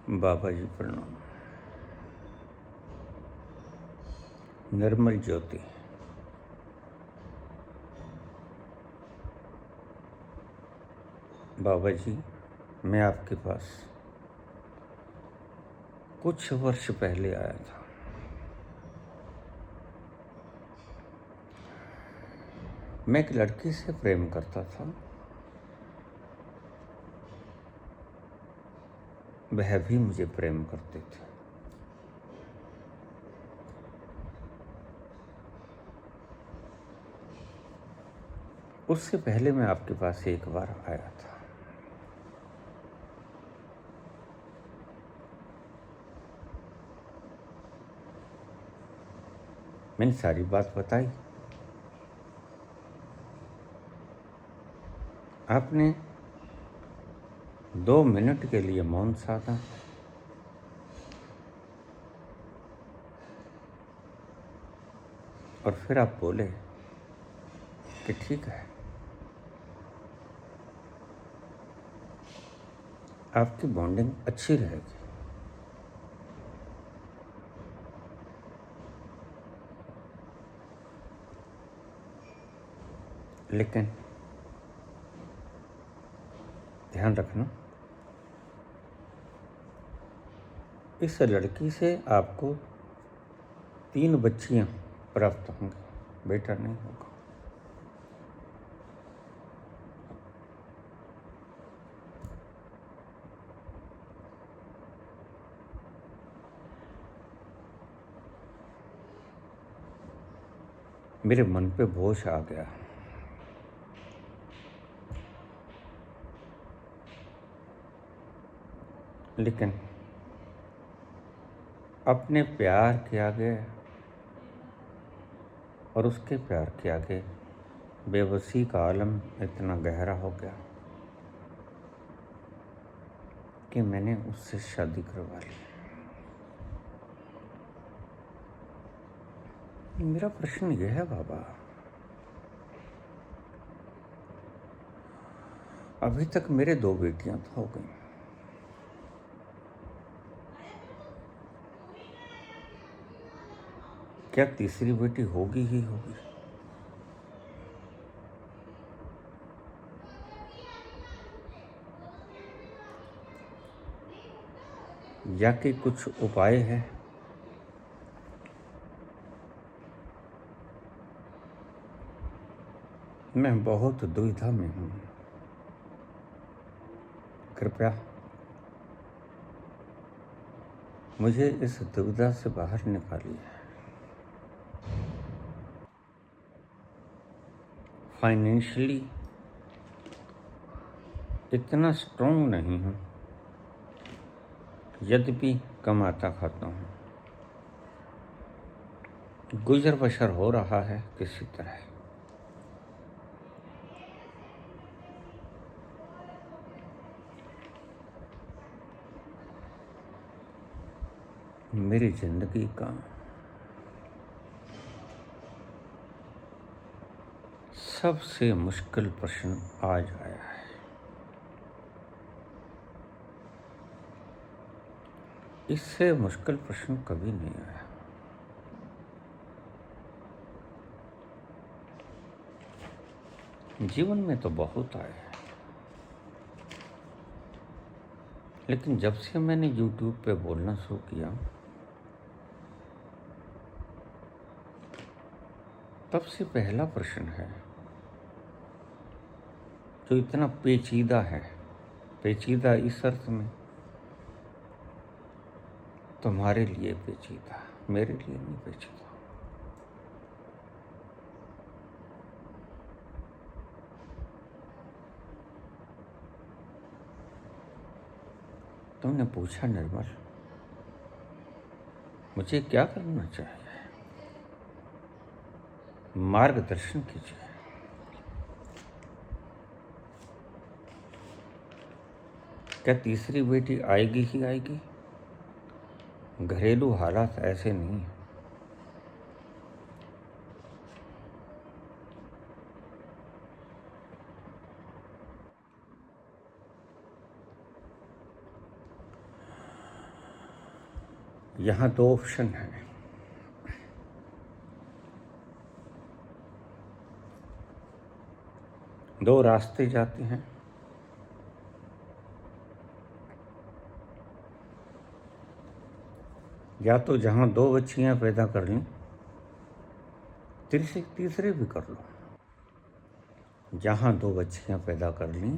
बाबा जी प्रणाम। निर्मल ज्योति। बाबा जी, मैं आपके पास कुछ वर्ष पहले आया था। मैं एक लड़की से प्रेम करता था, वह भी मुझे प्रेम करते थे। उससे पहले मैं आपके पास एक बार आया था। मैंने सारी बात बताई। आपने 2 मिनट के लिए मौन साधा। और फिर आप बोले कि ठीक है, आपकी बॉन्डिंग अच्छी रहेगी। लेकिन ध्यान रखना, इस लड़की से आपको 3 बच्चियां प्राप्त होंगी, बेटा नहीं होगा। मेरे मन पे बोझ आ गया। लेकिन अपने प्यार के आगे और उसके प्यार के आगे बेबसी का आलम इतना गहरा हो गया कि मैंने उससे शादी करवा ली। मेरा प्रश्न यह है बाबा, अभी तक मेरे 2 बेटियां तो हो गई, क्या तीसरी बेटी होगी ही होगी? या कि कुछ उपाय है? मैं बहुत दुविधा में हूँ, कृपया मुझे इस दुविधा से बाहर निकालिए। फाइनेंशियली इतना स्ट्रॉन्ग नहीं हूँ, यद्यपि कमाता खाता हूँ। गुजर बसर हो रहा है किसी तरह। मेरी जिंदगी का सबसे मुश्किल प्रश्न आज आया है। इससे मुश्किल प्रश्न कभी नहीं आया। जीवन में तो बहुत आए हैं, लेकिन जब से मैंने YouTube पे बोलना शुरू किया, तब से पहला प्रश्न है जो इतना पेचीदा है। पेचीदा इस अर्थ में, तुम्हारे लिए पेचीदा, मेरे लिए नहीं पेचीदा। तुमने पूछा निर्मल, मुझे क्या करना चाहिए? मार्गदर्शन कीजिए। क्या तीसरी बेटी आएगी ही आएगी? घरेलू हालात ऐसे नहीं हैं। यहाँ दो ऑप्शन हैं। दो रास्ते जाते हैं। या तो जहाँ दो बच्चियाँ पैदा कर लीं, तीसरे भी कर लो। जहाँ दो बच्चियाँ पैदा कर लीं,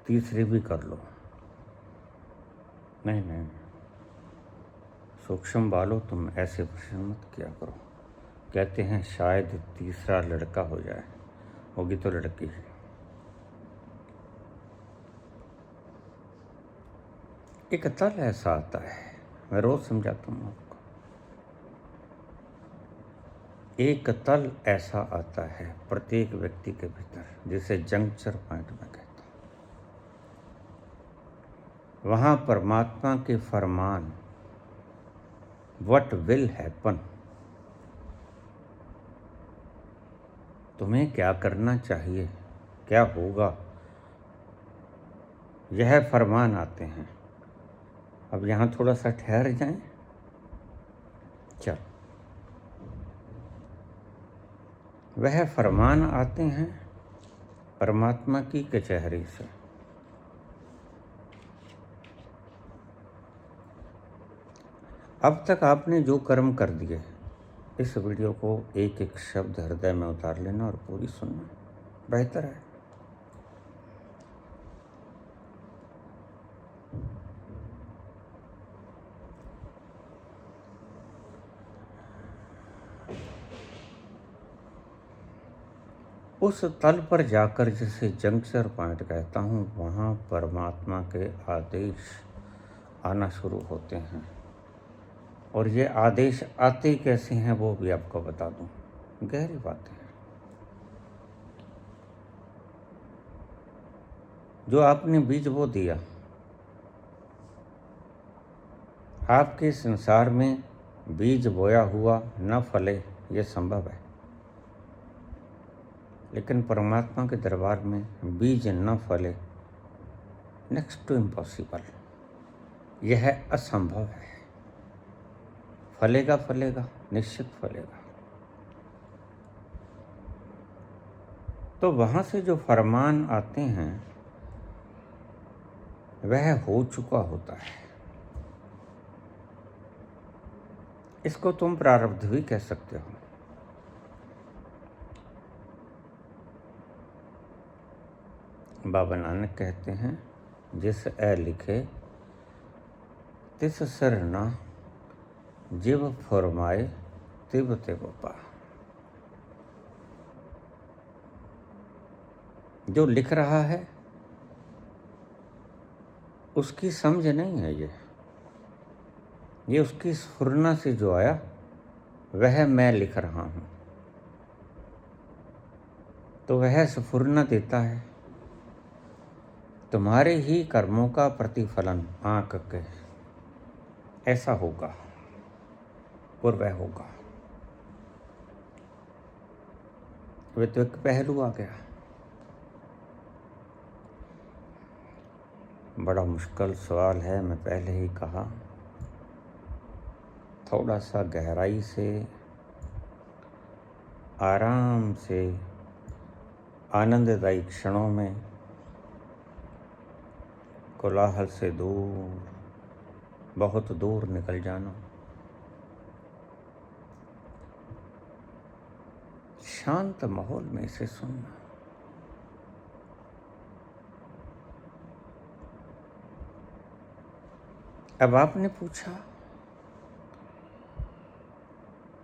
तीसरी भी कर लो। नहीं, सूक्ष्म बालो, तुम ऐसे प्रश्न मत किया करो। कहते हैं शायद तीसरा लड़का हो जाए, होगी तो लड़की। एक तल ऐसा आता है, मैं रोज समझाता हूँ आपको। एक तल ऐसा आता है प्रत्येक व्यक्ति के भीतर, जिसे जंक्चर पॉइंट में कहता हूँ। वहाँ परमात्मा के फरमान, व्हाट विल हैपन, तुम्हें क्या करना चाहिए, क्या होगा, यह फरमान आते हैं। अब यहाँ थोड़ा सा ठहर जाएं। चल, वह फरमान आते हैं परमात्मा की कचहरी से। अब तक आपने जो कर्म कर दिए, इस वीडियो को एक एक शब्द हृदय में उतार लेना और पूरी सुनना, बेहतर है। उस तल पर जाकर, जिसे जंक्शन पॉइंट कहता हूँ, वहाँ परमात्मा के आदेश आना शुरू होते हैं। और ये आदेश आते कैसे हैं वो भी आपको बता दूँ। गहरी बातें हैं। जो आपने बीज बो दिया, आपके संसार में बीज बोया हुआ न फले, ये संभव है। लेकिन परमात्मा के दरबार में बीज न फले, नेक्स्ट टू इम्पॉसिबल, यह असंभव है। फलेगा, निश्चित फलेगा। तो वहाँ से जो फरमान आते हैं, वह हो चुका होता है। इसको तुम प्रारब्ध भी कह सकते हो। बाबा नानक कहते हैं, जिस ए लिखे तिस सर ना, जिव फरमाए तिब तिब पा। जो लिख रहा है उसकी समझ नहीं है ये उसकी स्फुरना से जो आया, वह मैं लिख रहा हूँ। तो वह स्फुरना देता है। तुम्हारे ही कर्मों का प्रतिफलन आंक के ऐसा होगा और वह होगा। वे तो एक पहलू आ गया। बड़ा मुश्किल सवाल है, मैं पहले ही कहा। थोड़ा सा गहराई से, आराम से, आनंददायी क्षणों में, कोलाहल से दूर, बहुत दूर निकल जाना, शांत माहौल में इसे सुनना। अब आपने पूछा,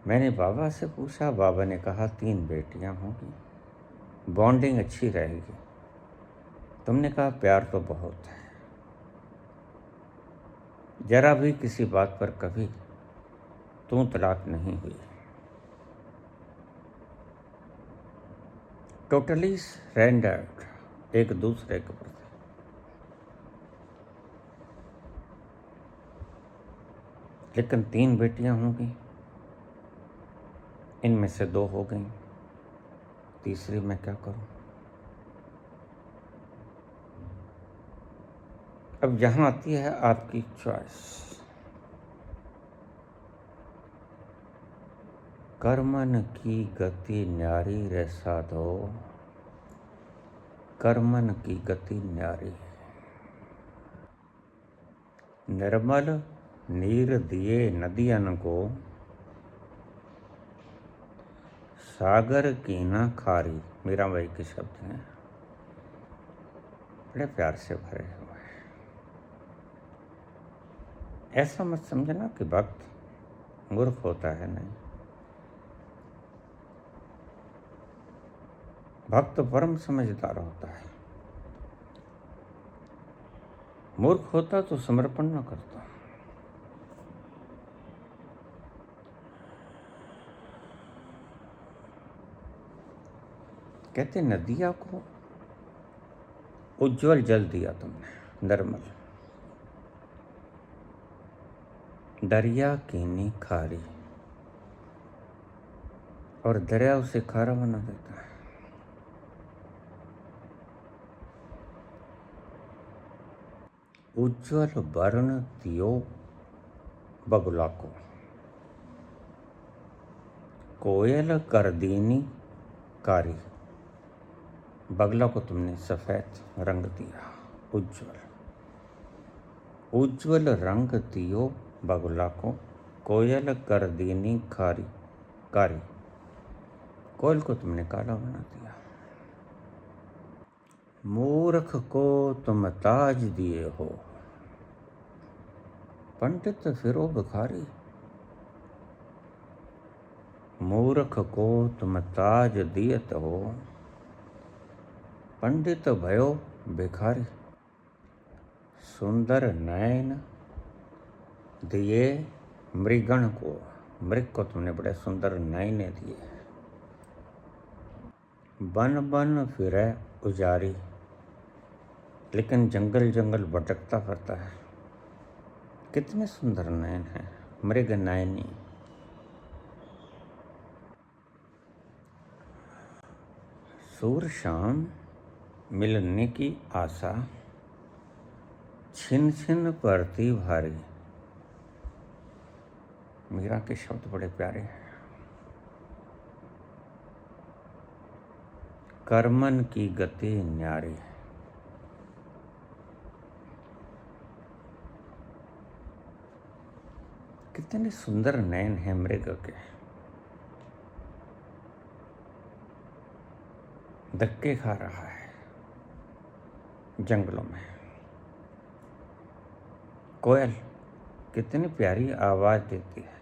मैंने बाबा से पूछा, बाबा ने कहा 3 बेटियां होंगी, बॉन्डिंग अच्छी रहेगी। तुमने कहा प्यार तो बहुत है, जरा भी किसी बात पर कभी तू तलाक नहीं हुई। टोटली सरेंडर्ड एक दूसरे के प्रति। लेकिन 3 बेटियां होंगी, इनमें से 2 हो गई, तीसरी मैं क्या करूं। अब यहाँ आती है आपकी चॉइस। कर्मन की गति न्यारी रे साधो, कर्मन की गति न्यारी। निर्मल नीर दिए नदियन को, सागर की न खारी। मीराबाई के शब्द हैं, बड़े प्यार से भरे हुए। ऐसा मत समझना कि भक्त मूर्ख होता है, नहीं। भक्त परम समझदार होता है। मूर्ख होता तो समर्पण न करता। कहते नदिया को उज्जवल जल दिया तुमने, निर्मल। दरिया कीनी खारी, और दरिया उसे खारा बना देता है। उज्जवल वर्ण दियो बगुला को, कोयल कर दीनी कारी। बगला को तुमने सफेद रंग दिया, उज्जवल। उज्जवल रंग दियो बगुला को, कोयल कर दीनी कारी। कोयल को तुमने काला बना दिया। मूर्ख को तुम ताज दिए हो, पंडित फिरो भिखारी। मूर्ख को तुम ताज दियत हो, पंडित भयो भिखारी। सुंदर नयन दिए मृगण को, मृग को तुमने बड़े सुंदर नयने दिए। बन बन फिरे उजारी, लेकिन जंगल जंगल भटकता फिरता है। कितने सुंदर नयन हैं, मृग नयनी। सूर शाम मिलने की आशा, छिन छिन पड़ती भारी। मीरा के शब्द बड़े प्यारे हैं। कर्मन की गति न्यारी। कितने सुंदर नयन हैं मृग के। धक्के खा रहा है जंगलों में। कोयल कितनी प्यारी आवाज देती है।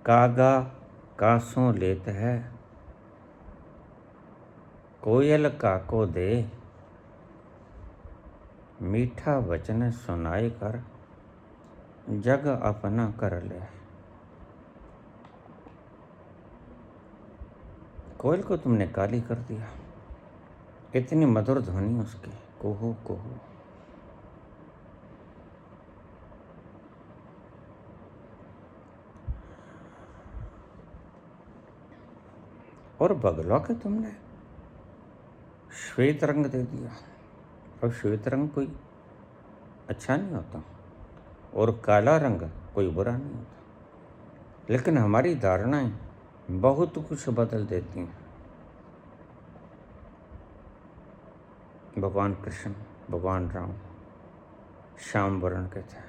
कागा कासों लेत है, कोयल काको दे। मीठा वचन सुनाई कर, जग अपना कर ले। कोयल को तुमने काली कर दिया। इतनी मधुर ध्वनि उसकी, कुहू कुहू। और बगला के तुमने श्वेत रंग दे दिया। और श्वेत रंग कोई अच्छा नहीं होता, और काला रंग कोई बुरा नहीं होता। लेकिन हमारी धारणाएं बहुत कुछ बदल देती हैं। भगवान कृष्ण, भगवान राम श्याम वर्ण के थे।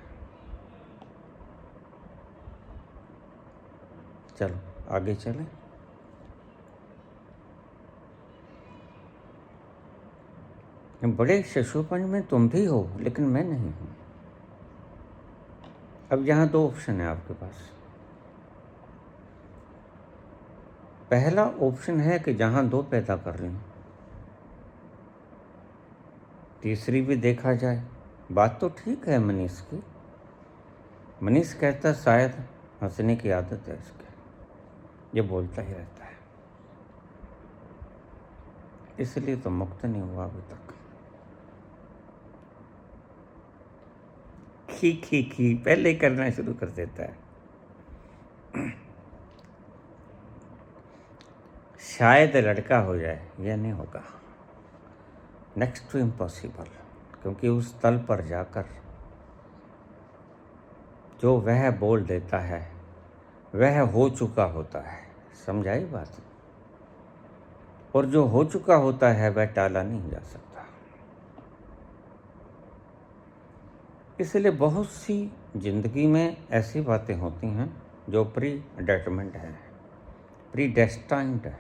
चलो आगे चलें। बड़े शिशुपन में तुम भी हो, लेकिन मैं नहीं हूं। अब यहाँ दो ऑप्शन है आपके पास। पहला ऑप्शन है कि जहां दो पैदा कर लें, तीसरी भी देखा जाए। बात तो ठीक है मनीष की। मनीष कहता शायद हंसने की आदत है इसके, ये बोलता ही रहता है, इसलिए तो मुक्त नहीं हुआ अभी तक। खी पहले ही करना शुरू कर देता है। शायद लड़का हो जाए, यह नहीं होगा। नेक्स्ट टू इम्पॉसिबल, क्योंकि उस तल पर जाकर जो वह बोल देता है वह हो चुका होता है। समझाई बात? और जो हो चुका होता है वह टाला नहीं जा सकता। इसलिए बहुत सी जिंदगी में ऐसी बातें होती हैं जो प्री डेटरमेंट है, प्री डेस्टाइंड है।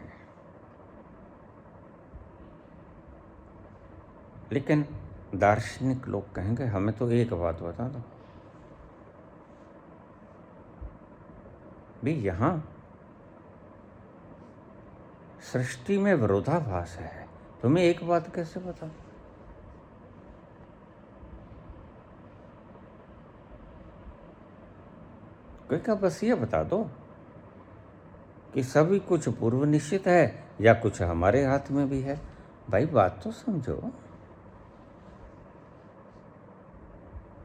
लेकिन दार्शनिक लोग कहेंगे हमें तो एक बात बता दो भी, यहाँ सृष्टि में विरोधाभास है, तुम्हें एक बात कैसे बता दूं? कोई का बस ये बता दो कि सभी कुछ पूर्व निश्चित है या कुछ हमारे हाथ में भी है। भाई बात तो समझो,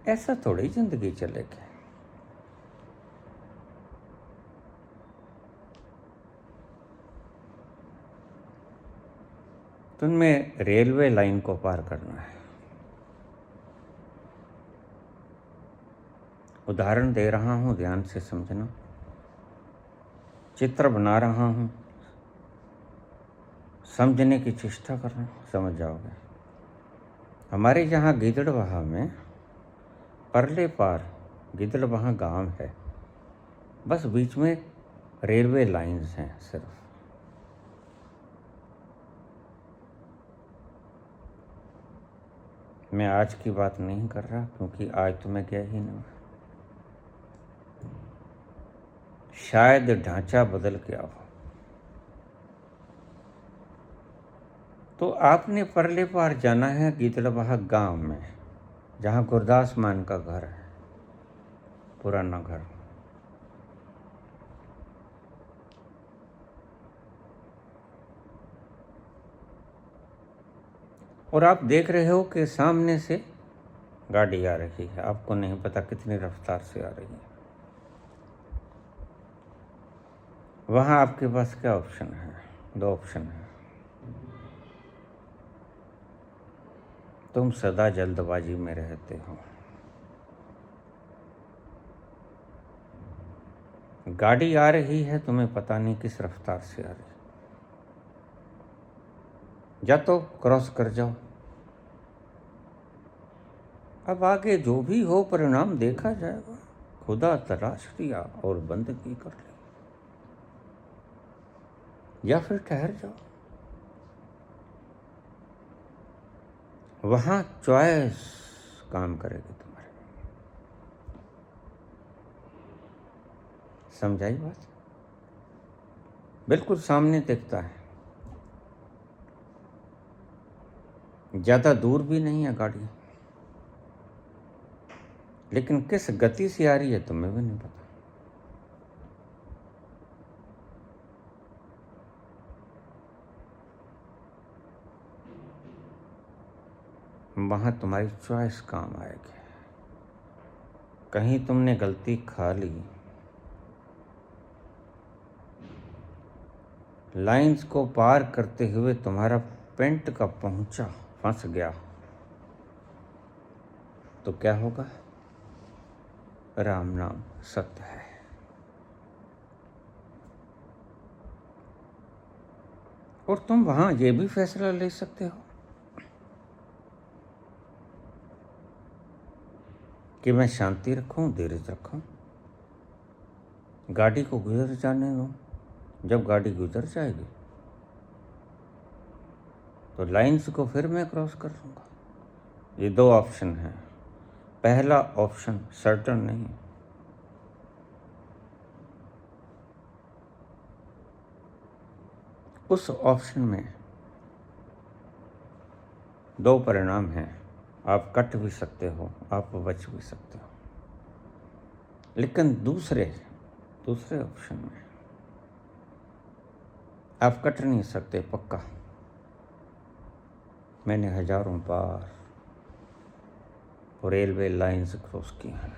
ऐसा थोड़ी जिंदगी चलेगी। तुम्हें रेलवे लाइन को पार करना है। उदाहरण दे रहा हूं, ध्यान से समझना। चित्र बना रहा हूं, समझने की चेष्टा करना, समझ जाओगे। हमारे यहाँ गिदड़बाहा में परले पार गिदड़बाहा गांव है, बस बीच में रेलवे लाइंस हैं सिर्फ। मैं आज की बात नहीं कर रहा क्योंकि आज तो मैं गया ही नहीं। शायद ढांचा बदल गया हो। तो आपने परले पार जाना है गिदड़बाहा गांव में, जहां गुरदास मान का घर है, पुराना घर। और आप देख रहे हो कि सामने से गाड़ी आ रही है, आपको नहीं पता कितनी रफ्तार से आ रही है। वहां आपके पास क्या ऑप्शन है? दो ऑप्शन है। तुम सदा जल्दबाजी में रहते हो। गाड़ी आ रही है, तुम्हें पता नहीं किस रफ्तार से आ रही है। या तो क्रॉस कर जाओ, अब आगे जो भी हो परिणाम देखा जाएगा। खुदा तलाश लिया और बंदगी कर ली। या फिर ठहर जाओ, वहां चॉइस काम करेगी तुम्हारे। समझाई बात? बिल्कुल सामने दिखता है, ज्यादा दूर भी नहीं है गाड़ी, लेकिन किस गति से आ रही है तुम्हें भी नहीं पता। वहां तुम्हारी चॉइस काम आएगी। कहीं तुमने गलती खा ली, लाइंस को पार करते हुए तुम्हारा पेंट का पहुंचा फंस गया, तो क्या होगा? राम नाम सत्य है। और तुम वहां ये भी फैसला ले सकते हो कि मैं शांति रखूं, धीरज रखूं, गाड़ी को गुजर जाने दूं। जब गाड़ी गुजर जाएगी तो लाइंस को फिर मैं क्रॉस कर लूंगा। ये दो ऑप्शन हैं। पहला ऑप्शन सर्टन नहीं। उस ऑप्शन में दो परिणाम हैं, आप कट भी सकते हो, आप बच भी सकते हो। लेकिन दूसरे ऑप्शन में आप कट नहीं सकते, पक्का। मैंने हजारों बार रेलवे लाइंस क्रॉस की हैं,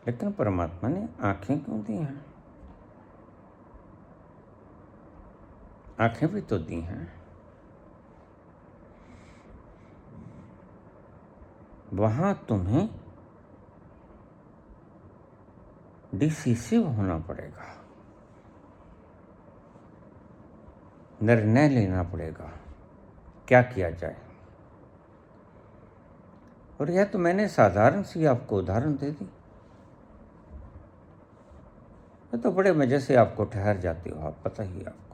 लेकिन परमात्मा ने आंखें क्यों दी हैं? आंखें भी तो दी हैं। वहां तुम्हें डिसिसिव होना पड़ेगा, निर्णय लेना पड़ेगा, क्या किया जाए। और यह तो मैंने साधारण सी आपको उदाहरण दे दी, ये तो बड़े मजे से आपको ठहर जाती हो आप, पता ही आपको।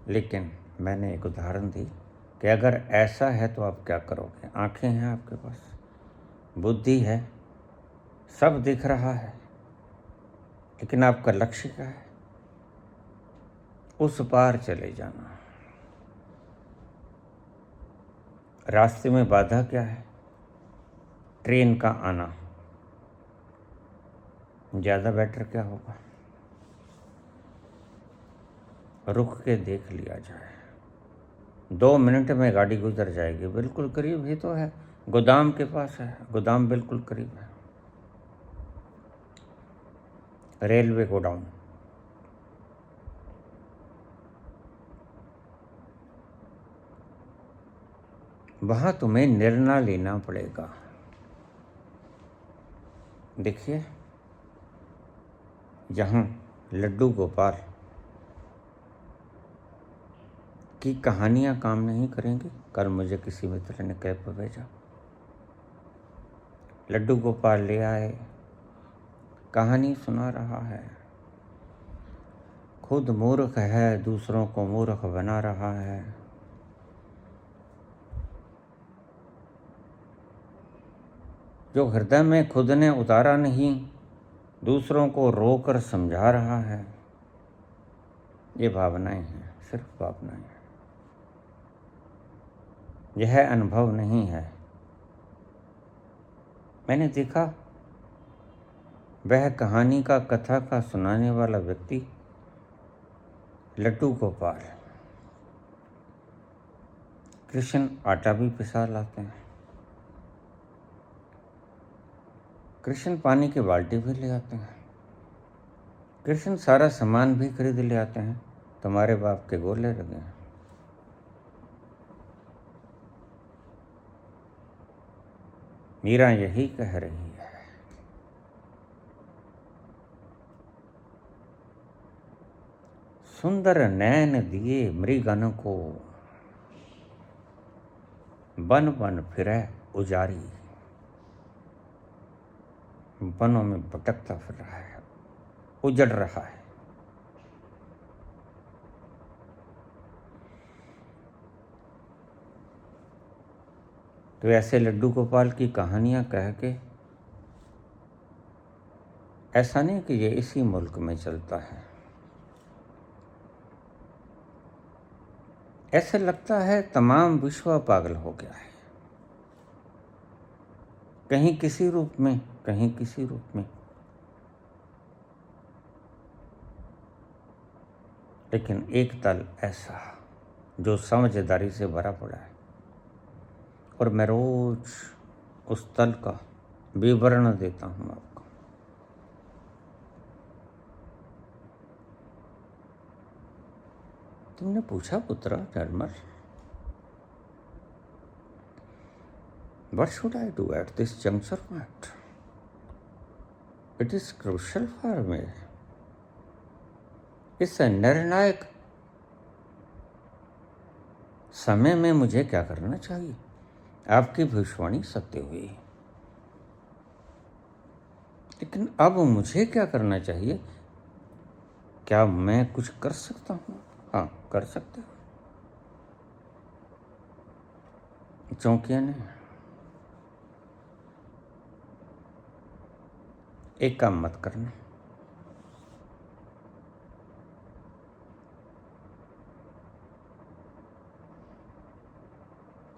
लेकिन मैंने एक उदाहरण दी कि अगर ऐसा है तो आप क्या करोगे। आंखें हैं आपके पास, बुद्धि है, सब दिख रहा है, लेकिन आपका लक्ष्य क्या है? उस पार चले जाना। रास्ते में बाधा क्या है? ट्रेन का आना। ज़्यादा बेटर क्या होगा? रुक के देख लिया जाए, 2 मिनट में गाड़ी गुजर जाएगी, बिल्कुल करीब ही तो है, गोदाम के पास है, गोदाम बिल्कुल करीब है, रेलवे गोडाउन। वहां तुम्हें निर्णय लेना पड़ेगा। देखिए, यहाँ लड्डू गोपाल की कहानियां काम नहीं करेंगी। कल मुझे किसी मित्र ने कैब पर भेजा, लड्डू गोपाल ले आए, कहानी सुना रहा है, खुद मूर्ख है, दूसरों को मूर्ख बना रहा है। जो हृदय में खुद ने उतारा नहीं, दूसरों को रोकर समझा रहा है। ये भावनाएं हैं, सिर्फ भावनाएं हैं, यह अनुभव नहीं है। मैंने देखा, वह कहानी का कथा का सुनाने वाला व्यक्ति लड्डू गोपाल, कृष्ण आटा भी पिसा लाते हैं, कृष्ण पानी की बाल्टी भी ले आते हैं, कृष्ण सारा सामान भी खरीद ले आते हैं, तुम्हारे बाप के गोले लगे हैं। मीरा यही कह रही है, सुंदर नैन दिए मृगन को, बन बन फिरे उजारी। वनों में भटकता फिर रहा है, उजड़ रहा है। तो ऐसे लड्डू गोपाल की कहानियां कह के, ऐसा नहीं कि ये इसी मुल्क में चलता है, ऐसे लगता है तमाम विश्व पागल हो गया है, कहीं किसी रूप में, कहीं किसी रूप में। लेकिन एक तल ऐसा जो समझदारी से भरा पड़ा है, और मैं रोज उस तल का विवरण देता हूं आपको। तुमने पूछा पुत्र normal, what should I do at this juncture point? It is crucial for me. इस निर्णायक समय में मुझे क्या करना चाहिए? आपकी भविष्यवाणी सत्य हुई, लेकिन अब मुझे क्या करना चाहिए? क्या मैं कुछ कर सकता हूँ? हाँ, कर सकते हो। चौंकिया नहीं। एक काम मत करना,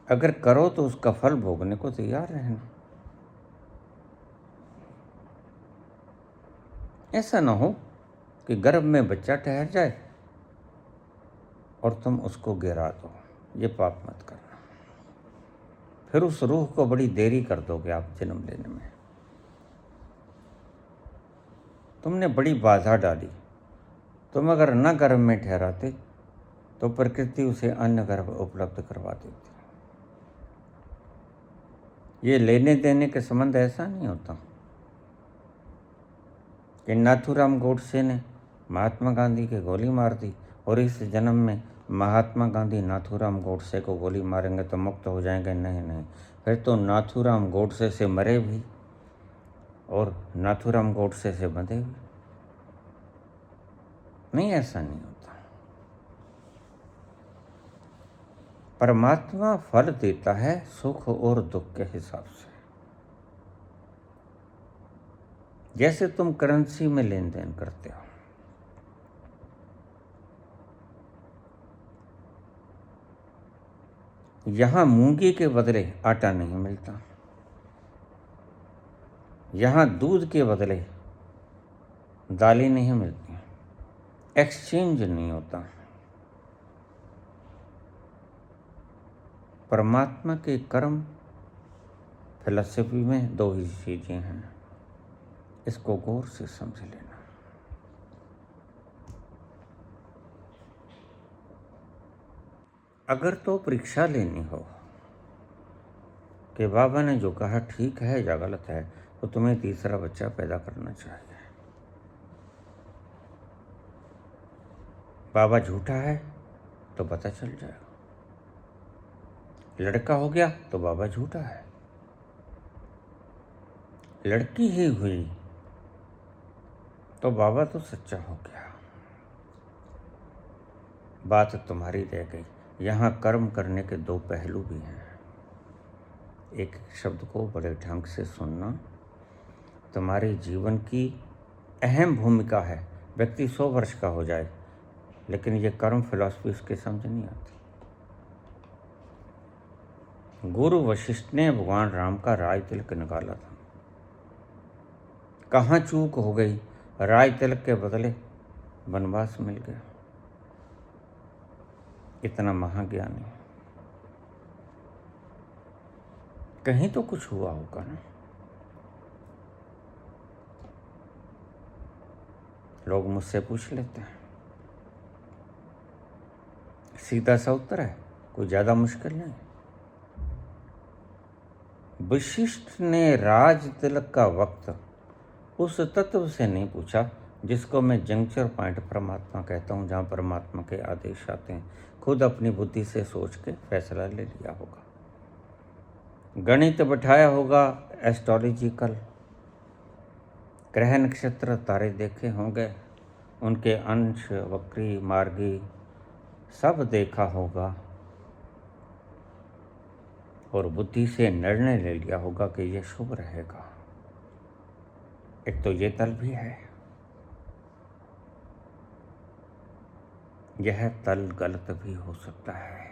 अगर करो तो उसका फल भोगने को तैयार रहना। ऐसा ना हो कि गर्भ में बच्चा ठहर जाए और तुम उसको गिरा दो, ये पाप मत करना। फिर उस रूह को बड़ी देरी कर दोगे आप जन्म लेने में। तुमने बड़ी बाधा डाली, तुम अगर न गर्भ में ठहराते तो प्रकृति उसे अन्न गर्भ उपलब्ध करवा देती है। ये लेने देने के संबंध ऐसा नहीं होता कि नाथूराम गोडसे ने महात्मा गांधी के गोली मार दी और इस जन्म में महात्मा गांधी नाथूराम गोडसे को गोली मारेंगे तो मुक्त हो जाएंगे। नहीं नहीं, फिर तो नाथूराम गोडसे से मरे भी और नाथूराम गोडसे से बंधे भी। नहीं, ऐसा नहीं होता। परमात्मा फल देता है सुख और दुख के हिसाब से। जैसे तुम करेंसी में लेन देन करते हो, यहां मूंगी के बदले आटा नहीं मिलता, यहां दूध के बदले दालें नहीं मिलती, एक्सचेंज नहीं होता। परमात्मा के कर्म फिलॉसफी में दो ही चीजें हैं, इसको गौर से समझ लेना। अगर तो परीक्षा लेनी हो कि बाबा ने जो कहा ठीक है या गलत है, तो तुम्हें तीसरा बच्चा पैदा करना चाहिए। बाबा झूठा है तो पता चल जाएगा। लड़का हो गया तो बाबा झूठा है, लड़की ही हुई तो बाबा तो सच्चा हो गया। बात तुम्हारी रह गई। यहाँ कर्म करने के दो पहलू भी हैं। एक शब्द को बड़े ढंग से सुनना। तुम्हारे जीवन की अहम भूमिका है। व्यक्ति 100 वर्ष का हो जाए, लेकिन ये कर्म फिलॉसफी उसके समझ नहीं आती। गुरु वशिष्ठ ने भगवान राम का राय तिलक निकाला था। कहाँ चूक हो गई, राय तिलक के बदले वनवास मिल गया। इतना महाज्ञानी, कहीं तो कुछ हुआ होगा ना। लोग मुझसे पूछ लेते हैं, सीधा सा उत्तर है, कोई ज्यादा मुश्किल नहीं। वशिष्ठ ने राज तिलक का वक्त उस तत्व से नहीं पूछा जिसको मैं जंक्चर पॉइंट परमात्मा कहता हूँ, जहाँ परमात्मा के आदेश आते हैं। खुद अपनी बुद्धि से सोच के फैसला ले लिया होगा, गणित बैठाया होगा, एस्ट्रोलॉजिकल ग्रह नक्षत्र तारे देखे होंगे, उनके अंश वक्री मार्गी सब देखा होगा और बुद्धि से निर्णय ले लिया होगा कि यह शुभ रहेगा। एक तो ये तल भी है, यह तल गलत भी हो सकता है।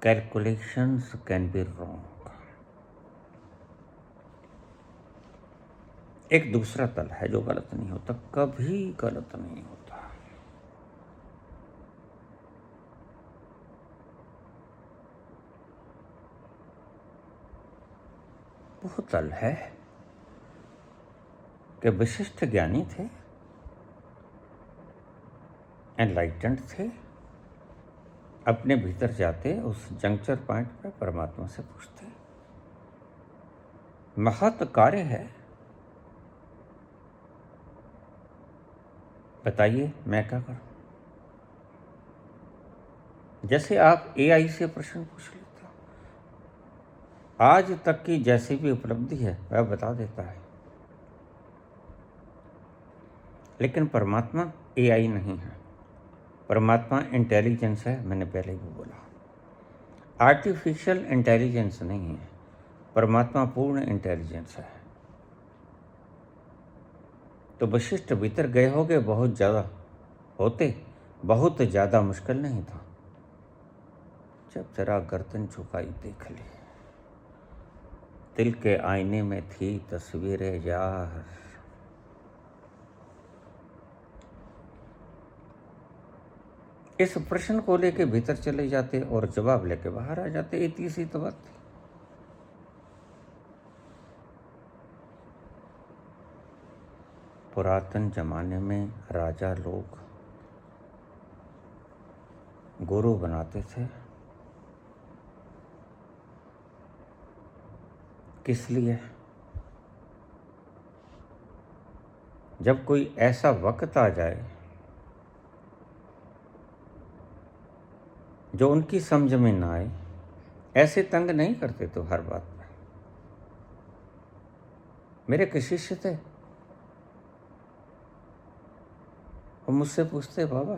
Calculations can be wrong. एक दूसरा तल है जो गलत नहीं होता, कभी गलत नहीं होता। वो तल है कि विशिष्ट ज्ञानी थे, एनलाइटेंड थे, अपने भीतर जाते, उस जंक्चर पॉइंट पर परमात्मा से पूछते, महत् कार्य है, बताइए मैं क्या करूं। जैसे आप एआई से प्रश्न पूछ लेते हो, आज तक की जैसी भी उपलब्धि है वह बता देता है। लेकिन परमात्मा एआई नहीं है, परमात्मा इंटेलिजेंस है। मैंने पहले भी बोला, आर्टिफिशियल इंटेलिजेंस नहीं है, परमात्मा पूर्ण इंटेलिजेंस है। तो वशिष्ठ भीतर गए होगे, बहुत ज़्यादा होते, बहुत ज़्यादा मुश्किल नहीं था। जब जरा गर्दन झुकाई देख ली, दिल के आईने में थी तस्वीरें यार। इस प्रश्न को लेके भीतर चले जाते और जवाब लेके बाहर आ जाते। इतनी सी तो बात थी। पुरातन जमाने में राजा लोग गुरु बनाते थे। किस लिए? जब कोई ऐसा वक्त आ जाए जो उनकी समझ में ना आए, ऐसे तंग नहीं करते तो हर बात पे। मेरे एक शिष्य थे, वो मुझसे पूछते, बाबा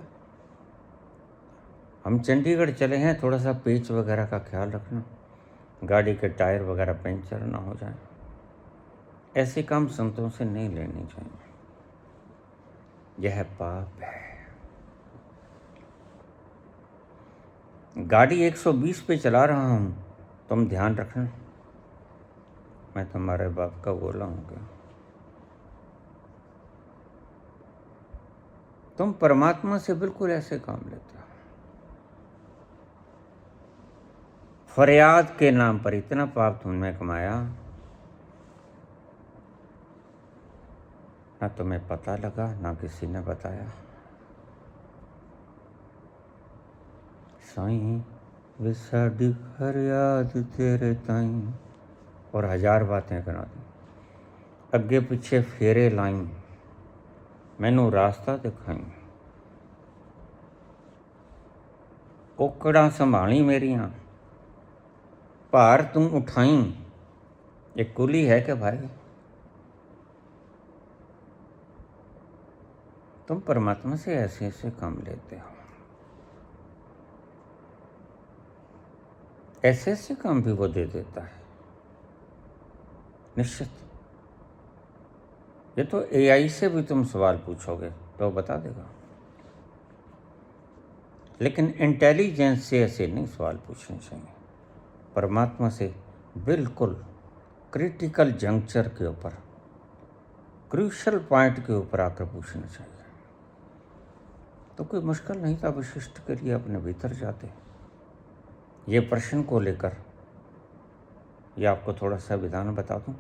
हम चंडीगढ़ चले हैं, थोड़ा सा पेच वगैरह का ख्याल रखना, गाड़ी के टायर वगैरह पंचर ना हो जाए। ऐसे काम संतों से नहीं लेने चाहिए, यह पाप है। गाड़ी 120 पे चला रहा हूँ, तुम ध्यान रखना, मैं तुम्हारे बाप का बोला हूँ क्या? तुम परमात्मा से बिल्कुल ऐसे काम लेते हो। फरियाद के नाम पर इतना पाप तुमने कमाया, ना तुम्हें पता लगा, ना किसी ने बताया। साईं वे साडी फरियाद तेरे ताईं, और 1000 बातें करा दी, अगे पिछे फेरे लाई, मैनू रास्ता दिखाई, ओकड़ा संभाली मेरियां, भार तू उठाई। ये कुली है कि भाई? तुम परमात्मा से ऐसे ऐसे काम लेते हो, ऐसे ऐसे काम भी वो दे देता है निश्चित। ये तो एआई से भी तुम सवाल पूछोगे तो बता देगा, लेकिन इंटेलिजेंस से ऐसे नहीं सवाल पूछने चाहिए। परमात्मा से बिल्कुल क्रिटिकल जंक्चर के ऊपर, क्रूशल पॉइंट के ऊपर आकर पूछना चाहिए। तो कोई मुश्किल नहीं था, वशिष्ठ के लिए अपने भीतर जाते। ये प्रश्न को लेकर ये आपको थोड़ा सा विधान बता दूं,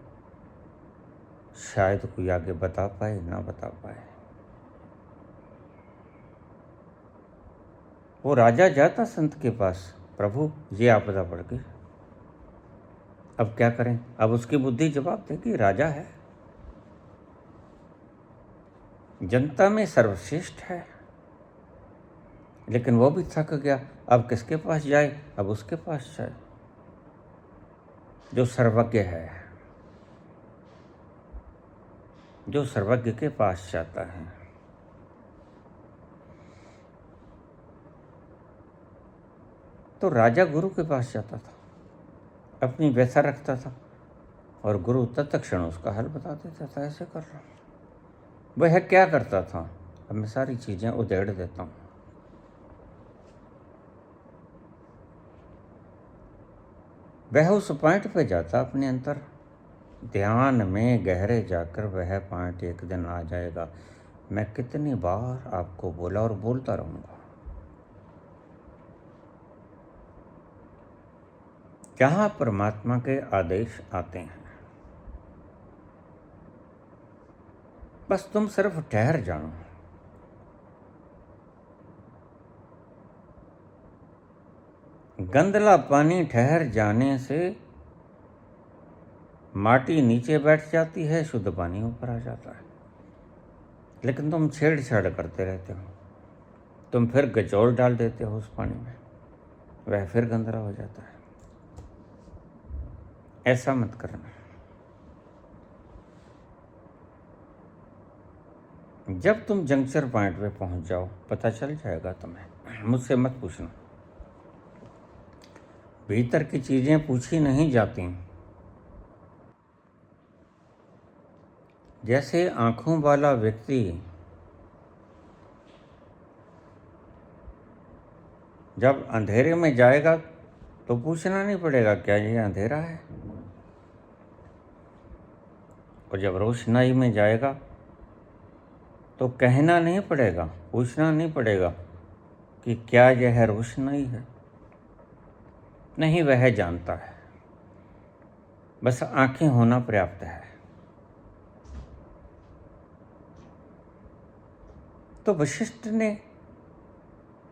शायद कोई आगे बता पाए ना बता पाए। वो राजा जाता संत के पास, प्रभु ये आपदा पड़ गई, अब क्या करें? अब उसकी बुद्धि जवाब देगी, राजा है, जनता में सर्वश्रेष्ठ है, लेकिन वो भी थक गया। अब किसके पास जाए? अब उसके पास जाए जो सर्वज्ञ है, जो सर्वज्ञ के पास जाता है। तो राजा गुरु के पास जाता था, अपनी व्यथा रखता था, और गुरु तत्क्षण उसका हल बता देता था, ऐसे कर रहा हूं। वह क्या करता था? अब मैं सारी चीजें उधेड़ देता हूं। वह उस पॉइंट पे जाता अपने अंतर, ध्यान में गहरे जाकर वह पॉइंट एक दिन आ जाएगा। मैं कितनी बार आपको बोला और बोलता रहूंगा, जहां परमात्मा के आदेश आते हैं, बस तुम सिर्फ ठहर जाओ। गंदला पानी ठहर जाने से माटी नीचे बैठ जाती है, शुद्ध पानी ऊपर आ जाता है। लेकिन तुम छेड़छाड़ करते रहते हो, तुम फिर गचौल डाल देते हो उस पानी में, वह फिर गंदला हो जाता है। ऐसा मत करना। जब तुम जंक्शन पॉइंट पे पहुंच जाओ, पता चल जाएगा तुम्हें। मुझसे मत पूछना, भीतर की चीजें पूछी नहीं जाती। जैसे आंखों वाला व्यक्ति जब अंधेरे में जाएगा तो पूछना नहीं पड़ेगा क्या ये अंधेरा है, और जब रोशनाई में जाएगा तो कहना नहीं पड़ेगा, पूछना नहीं पड़ेगा कि क्या यह रोशनाई है। नहीं, वह जानता है, बस आंखें होना पर्याप्त है। तो वशिष्ठ ने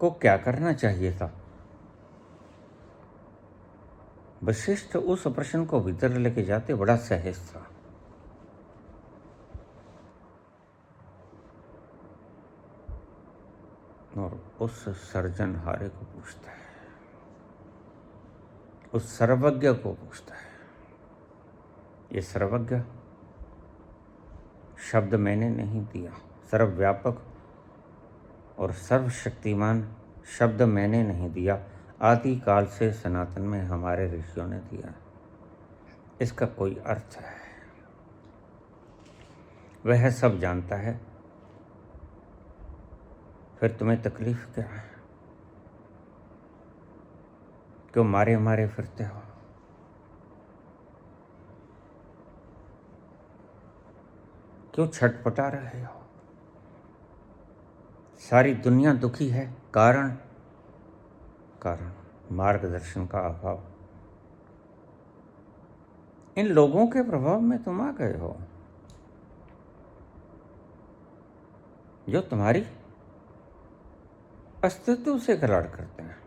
को क्या करना चाहिए था? वशिष्ठ उस प्रश्न को भीतर लेके जाते बड़ा सहज था। और उस सर्जनहारे को पूछता है, उस सर्वज्ञ को पूछता है। ये सर्वज्ञ शब्द मैंने नहीं दिया, सर्वव्यापक और सर्वशक्तिमान शब्द मैंने नहीं दिया, आदि काल से सनातन में हमारे ऋषियों ने दिया। इसका कोई अर्थ है, वह सब जानता है, फिर तुम्हें तकलीफ क्या है? क्यों मारे मारे फिरते हो? क्यों छटपटा रहे हो? सारी दुनिया दुखी है, कारण मार्गदर्शन का अभाव। इन लोगों के प्रभाव में तुम आ गए हो, जो तुम्हारी अस्तित्व से खिलाड़ करते हैं,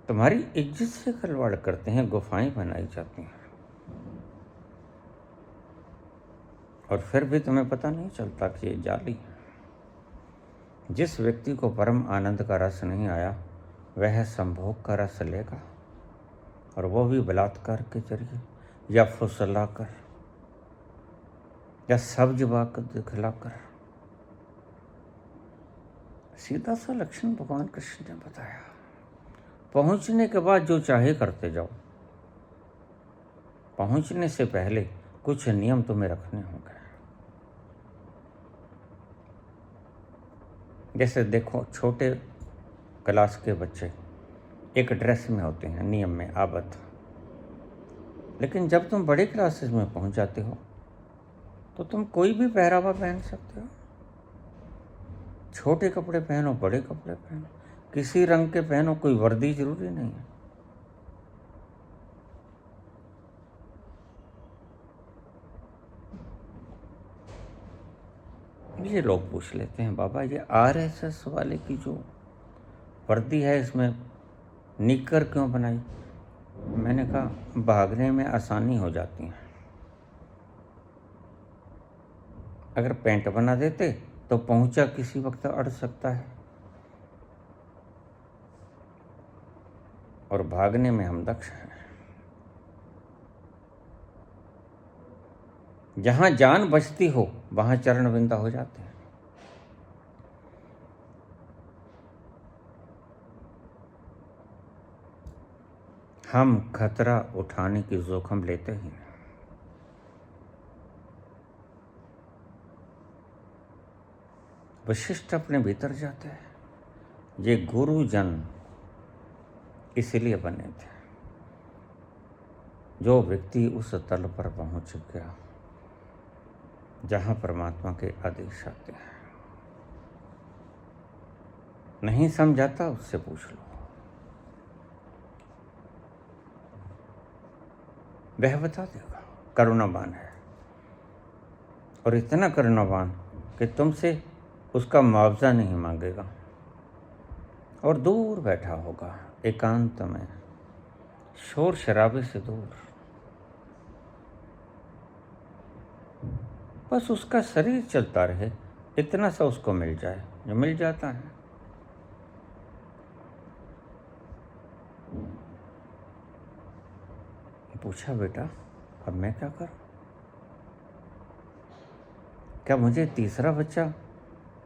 तुम्हारी इज्जत से खिलवाड़ करते हैं। गुफाएं बनाई जाती हैं और फिर भी तुम्हें पता नहीं चलता कि ये जाली है। जिस व्यक्ति को परम आनंद का रस नहीं आया, वह संभोग का रस लेगा, और वो भी बलात्कार के जरिए या फुसलाकर या सब्ज बाक दिखलाकर। सीधा सा लक्षण भगवान कृष्ण ने बताया। पहुंचने के बाद जो चाहे करते जाओ, पहुंचने से पहले कुछ नियम तुम्हें रखने होंगे। जैसे देखो, छोटे क्लास के बच्चे एक ड्रेस में होते हैं, नियम में आबद्ध, लेकिन जब तुम बड़े क्लासेस में पहुंच जाते हो तो तुम कोई भी पहरावा पहन सकते हो। छोटे कपड़े पहनो, बड़े कपड़े पहनो, किसी रंग के पहनो, कोई वर्दी जरूरी नहीं है। ये लोग पूछ लेते हैं, बाबा ये आरएसएस वाले की जो वर्दी है, इसमें निक्कर क्यों बनाई? मैंने कहा, भागने में आसानी हो जाती है। अगर पैंट बना देते तो पहुंचा किसी वक्त अड़ सकता है, और भागने में हम दक्ष हैं। जहां जान बचती हो वहां चरण विंदा हो जाते हैं। हम खतरा उठाने की जोखिम लेते हैं। वशिष्ठ अपने भीतर जाते हैं। ये गुरुजन इसलिए बने थे, जो व्यक्ति उस तल पर पहुंच गया जहां परमात्मा के आदेश आते हैं। नहीं समझाता, उससे पूछ लो, वह बता देगा। करुणावान है, और इतना करुणावान कि तुमसे उसका मुआवजा नहीं मांगेगा, और दूर बैठा होगा एकांत में, शोर शराबे से दूर। बस उसका शरीर चलता रहे, इतना सा उसको मिल जाए, जो मिल जाता है। पूछा, बेटा अब मैं क्या करूं? क्या मुझे तीसरा बच्चा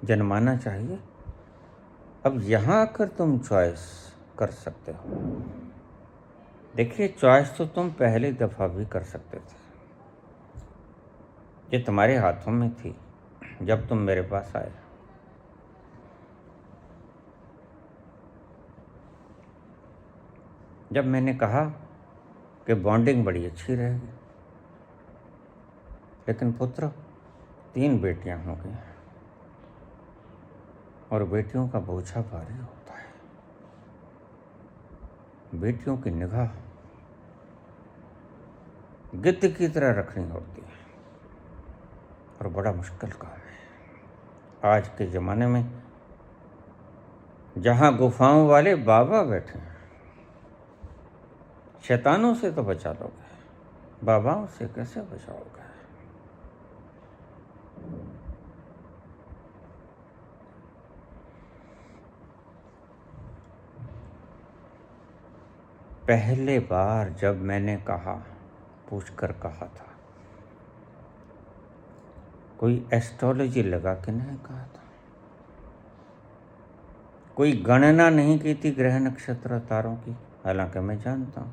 जन्माना चाहिए? अब यहां आकर तुम चॉइस कर सकते हो। देखिए, चॉइस तो तुम पहली दफा भी कर सकते थे। ये तुम्हारे हाथों में थी जब तुम मेरे पास आए। जब मैंने कहा कि बॉन्डिंग बड़ी अच्छी रहेगी, लेकिन पुत्र 3 बेटियां हो गई, और बेटियों का बोझा भारी होता है। बेटियों की निगाह गिद्ध की तरह रखनी होती है, और बड़ा मुश्किल काम है। आज के ज़माने में जहाँ गुफाओं वाले बाबा बैठे हैं, शैतानों से तो बचा लोगे, बाबाओं से कैसे बचाओगे? पहले बार जब मैंने कहा, पूछकर कहा था, कोई एस्ट्रोलॉजी लगा के नहीं कहा था, कोई गणना नहीं की थी ग्रह नक्षत्र तारों की, हालांकि मैं जानता हूं।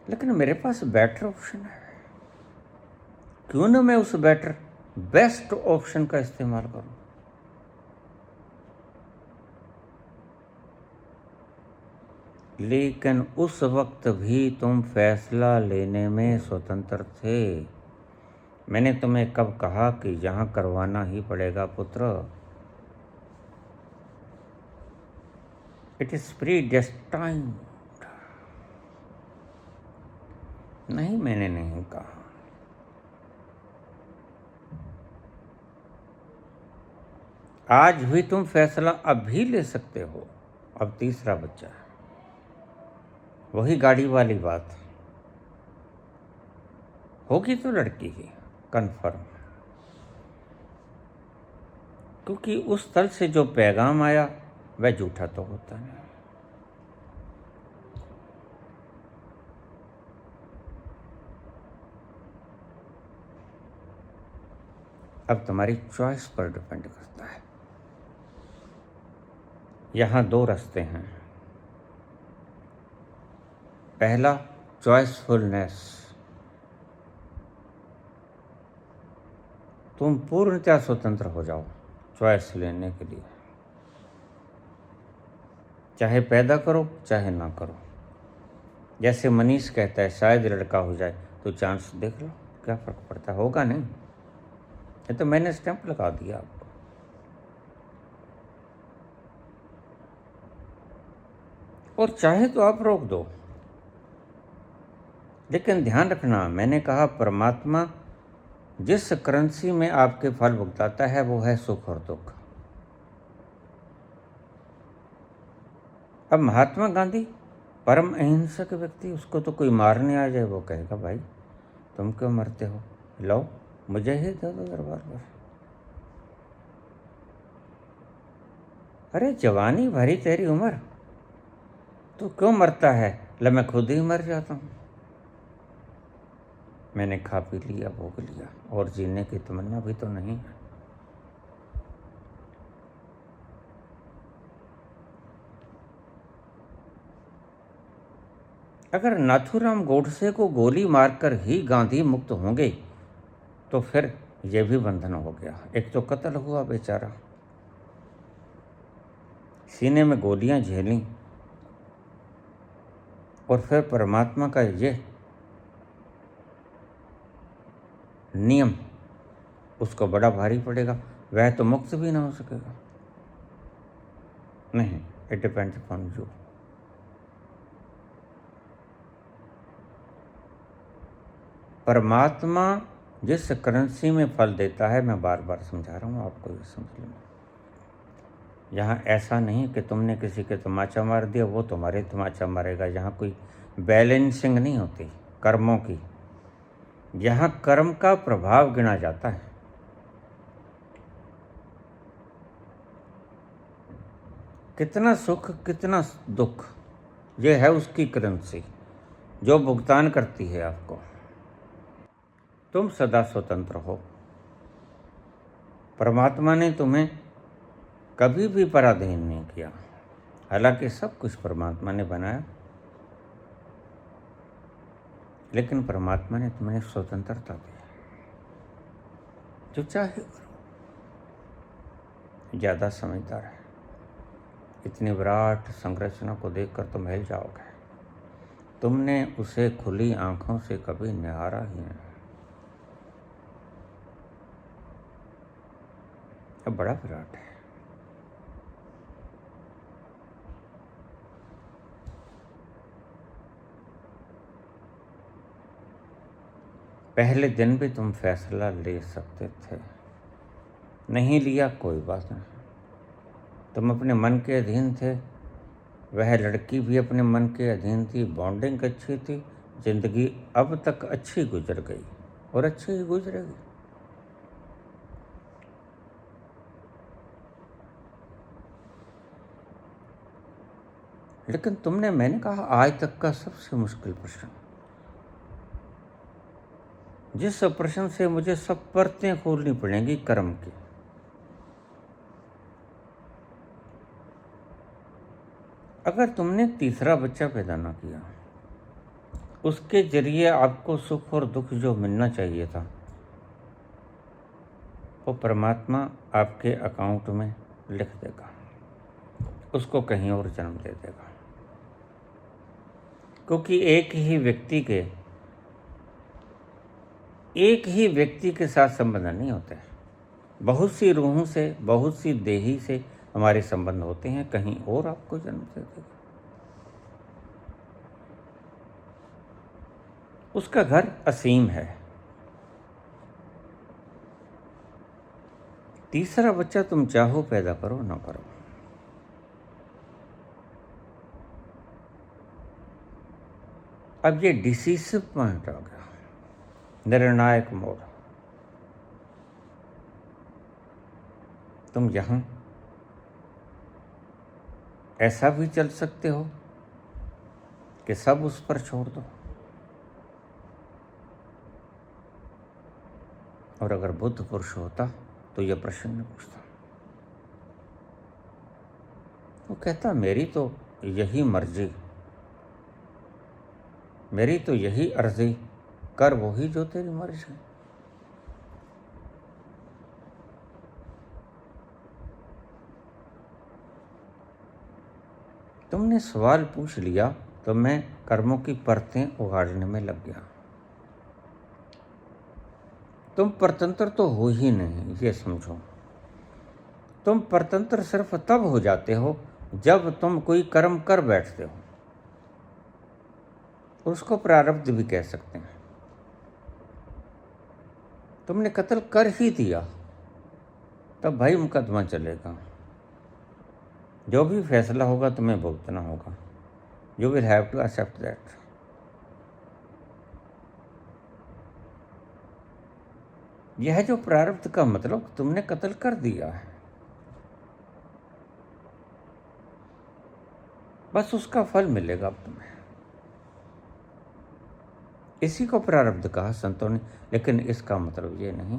लेकिन मेरे पास बेटर ऑप्शन है, क्यों ना मैं उस बेस्ट ऑप्शन का इस्तेमाल करूं। लेकिन उस वक्त भी तुम फैसला लेने में स्वतंत्र थे। मैंने तुम्हें कब कहा कि यहाँ करवाना ही पड़ेगा पुत्र? It is predestined. नहीं, मैंने नहीं कहा। आज भी तुम फैसला अब भी ले सकते हो। अब तीसरा बच्चा है, वही गाड़ी वाली बात होगी तो लड़की ही कन्फर्म, क्योंकि उस तल से जो पैगाम आया वह झूठा तो होता नहीं। अब तुम्हारी चॉइस पर डिपेंड करता है। यहाँ दो रास्ते हैं। पहला, चॉइसफुलनेस। तुम पूर्णतः स्वतंत्र हो जाओ चॉइस लेने के लिए, चाहे पैदा करो चाहे ना करो। जैसे मनीष कहता है शायद लड़का हो जाए, तो चांस देख लो, क्या फर्क पड़ता है, होगा नहीं। ये तो मैंने स्टैंप लगा दिया आपको। और चाहे तो आप रोक दो, लेकिन ध्यान रखना, मैंने कहा परमात्मा जिस करेंसी में आपके फल भुगताता है वो है सुख और दुख। अब महात्मा गांधी परम अहिंसक व्यक्ति, उसको तो कोई मारने आ जाए वो कहेगा भाई तुम क्यों मरते हो, लो मुझे ही दे दो दरबार पर। अरे जवानी भरी तेरी उम्र, तू क्यों मरता है? ले मैं खुद ही मर जाता हूँ। मैंने खा पी लिया, भोग लिया, और जीने की तमन्ना भी तो नहीं है। अगर नाथूराम गोडसे को गोली मारकर ही गांधी मुक्त होंगे तो फिर यह भी बंधन हो गया। एक तो कत्ल हुआ बेचारा, सीने में गोलियां झेली, और फिर परमात्मा का ये नियम उसको बड़ा भारी पड़ेगा, वह तो मुक्त भी ना हो सकेगा। नहीं, इट डिपेंड्स अपॉन यू। परमात्मा जिस करेंसी में फल देता है, मैं बार बार समझा रहा हूँ आपको, ये समझ लेना। यहाँ ऐसा नहीं कि तुमने किसी के तमाचा मार दिया वो तुम्हारे तमाचा मारेगा। यहाँ कोई बैलेंसिंग नहीं होती कर्मों की। यहाँ कर्म का प्रभाव गिना जाता है। कितना सुख कितना दुख, ये है उसकी करेंसी जो भुगतान करती है आपको। तुम सदा स्वतंत्र हो। परमात्मा ने तुम्हें कभी भी पराधीन नहीं किया, हालांकि सब कुछ परमात्मा ने बनाया, लेकिन परमात्मा ने तुम्हें स्वतंत्रता दी, जो चाहे करो। ज़्यादा समझदार है। इतनी विराट संरचना को देखकर तुम हिल जाओगे। तुमने उसे खुली आंखों से कभी निहारा ही नहीं। अब बड़ा विराट है। पहले दिन भी तुम फैसला ले सकते थे, नहीं लिया कोई बात नहीं। तुम अपने मन के अधीन थे, वह लड़की भी अपने मन के अधीन थी, बॉन्डिंग अच्छी थी, जिंदगी अब तक अच्छी गुजर गई और अच्छी ही गुजरेगी। लेकिन तुमने, मैंने कहा, आज तक का सबसे मुश्किल प्रश्न, जिस प्रश्न से मुझे सब परतें खोलनी पड़ेंगी कर्म की, अगर तुमने तीसरा बच्चा पैदा ना किया, उसके जरिए आपको सुख और दुख जो मिलना चाहिए था, वो परमात्मा आपके अकाउंट में लिख देगा, उसको कहीं और जन्म दे देगा। क्योंकि एक ही व्यक्ति के साथ संबंध नहीं होते, बहुत सी रूहों से, बहुत सी देही से हमारे संबंध होते हैं, कहीं और आपको जन्म दे देगा। उसका घर असीम है। तीसरा बच्चा तुम चाहो पैदा करो ना करो, अब ये डिसीसिव पॉइंट आ गया, निर्णायक मोड़। तुम यहां ऐसा भी चल सकते हो कि सब उस पर छोड़ दो, और अगर बुद्ध पुरुष होता तो यह प्रश्न न पूछता। वो कहता, मेरी तो यही मर्जी, मेरी तो यही अर्जी, कर वही जो तेरी मर्जी है। तुमने सवाल पूछ लिया तो मैं कर्मों की परतें उगाड़ने में लग गया। तुम परतंत्र तो हो ही नहीं, ये समझो। तुम परतंत्र सिर्फ तब हो जाते हो जब तुम कोई कर्म कर बैठते हो, उसको प्रारब्ध भी कह सकते हैं। तुमने कत्ल कर ही दिया, तब भाई मुकदमा चलेगा, जो भी फैसला होगा तुम्हें भुगतना होगा। You will have to accept that. यह जो प्रारब्ध का मतलब, तुमने कत्ल कर दिया है, बस उसका फल मिलेगा अब तुम्हें। इसी को प्रारब्ध कहा संतों ने। लेकिन इसका मतलब ये नहीं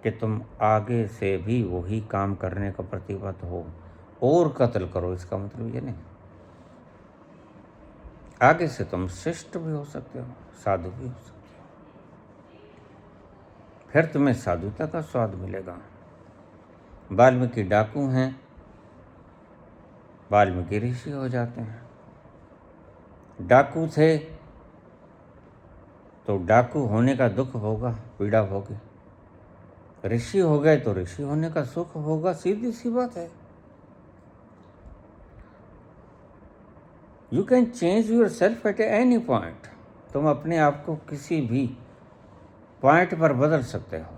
कि तुम आगे से भी वही काम करने का प्रतिबद्ध हो और कत्ल करो, इसका मतलब ये नहीं। आगे से तुम शिष्ट भी हो सकते हो, साधु भी हो सकते हो, फिर तुम्हें साधुता का स्वाद मिलेगा। वाल्मीकि डाकू हैं, वाल्मीकि ऋषि हो जाते हैं। डाकू थे तो डाकू होने का दुख होगा, पीड़ा होगी। ऋषि हो गए तो ऋषि होने का सुख होगा, सीधी सी बात है। You can change yourself at any point. तुम अपने आप को किसी भी पॉइंट पर बदल सकते हो,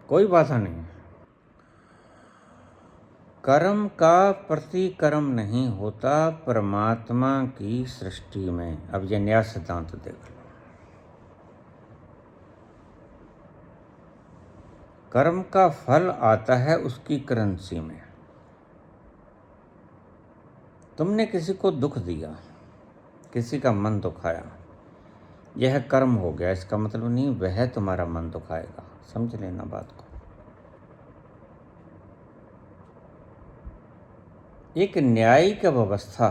कोई बाधा नहीं। कर्म का प्रतिकर्म नहीं होता परमात्मा की सृष्टि में। अब ये नया सिद्धांत देख लो। कर्म का फल आता है उसकी करेंसी में। तुमने किसी को दुख दिया, किसी का मन दुखाया, यह कर्म हो गया। इसका मतलब नहीं वह तुम्हारा मन दुखाएगा, समझ लेना बात को। एक न्यायिक व्यवस्था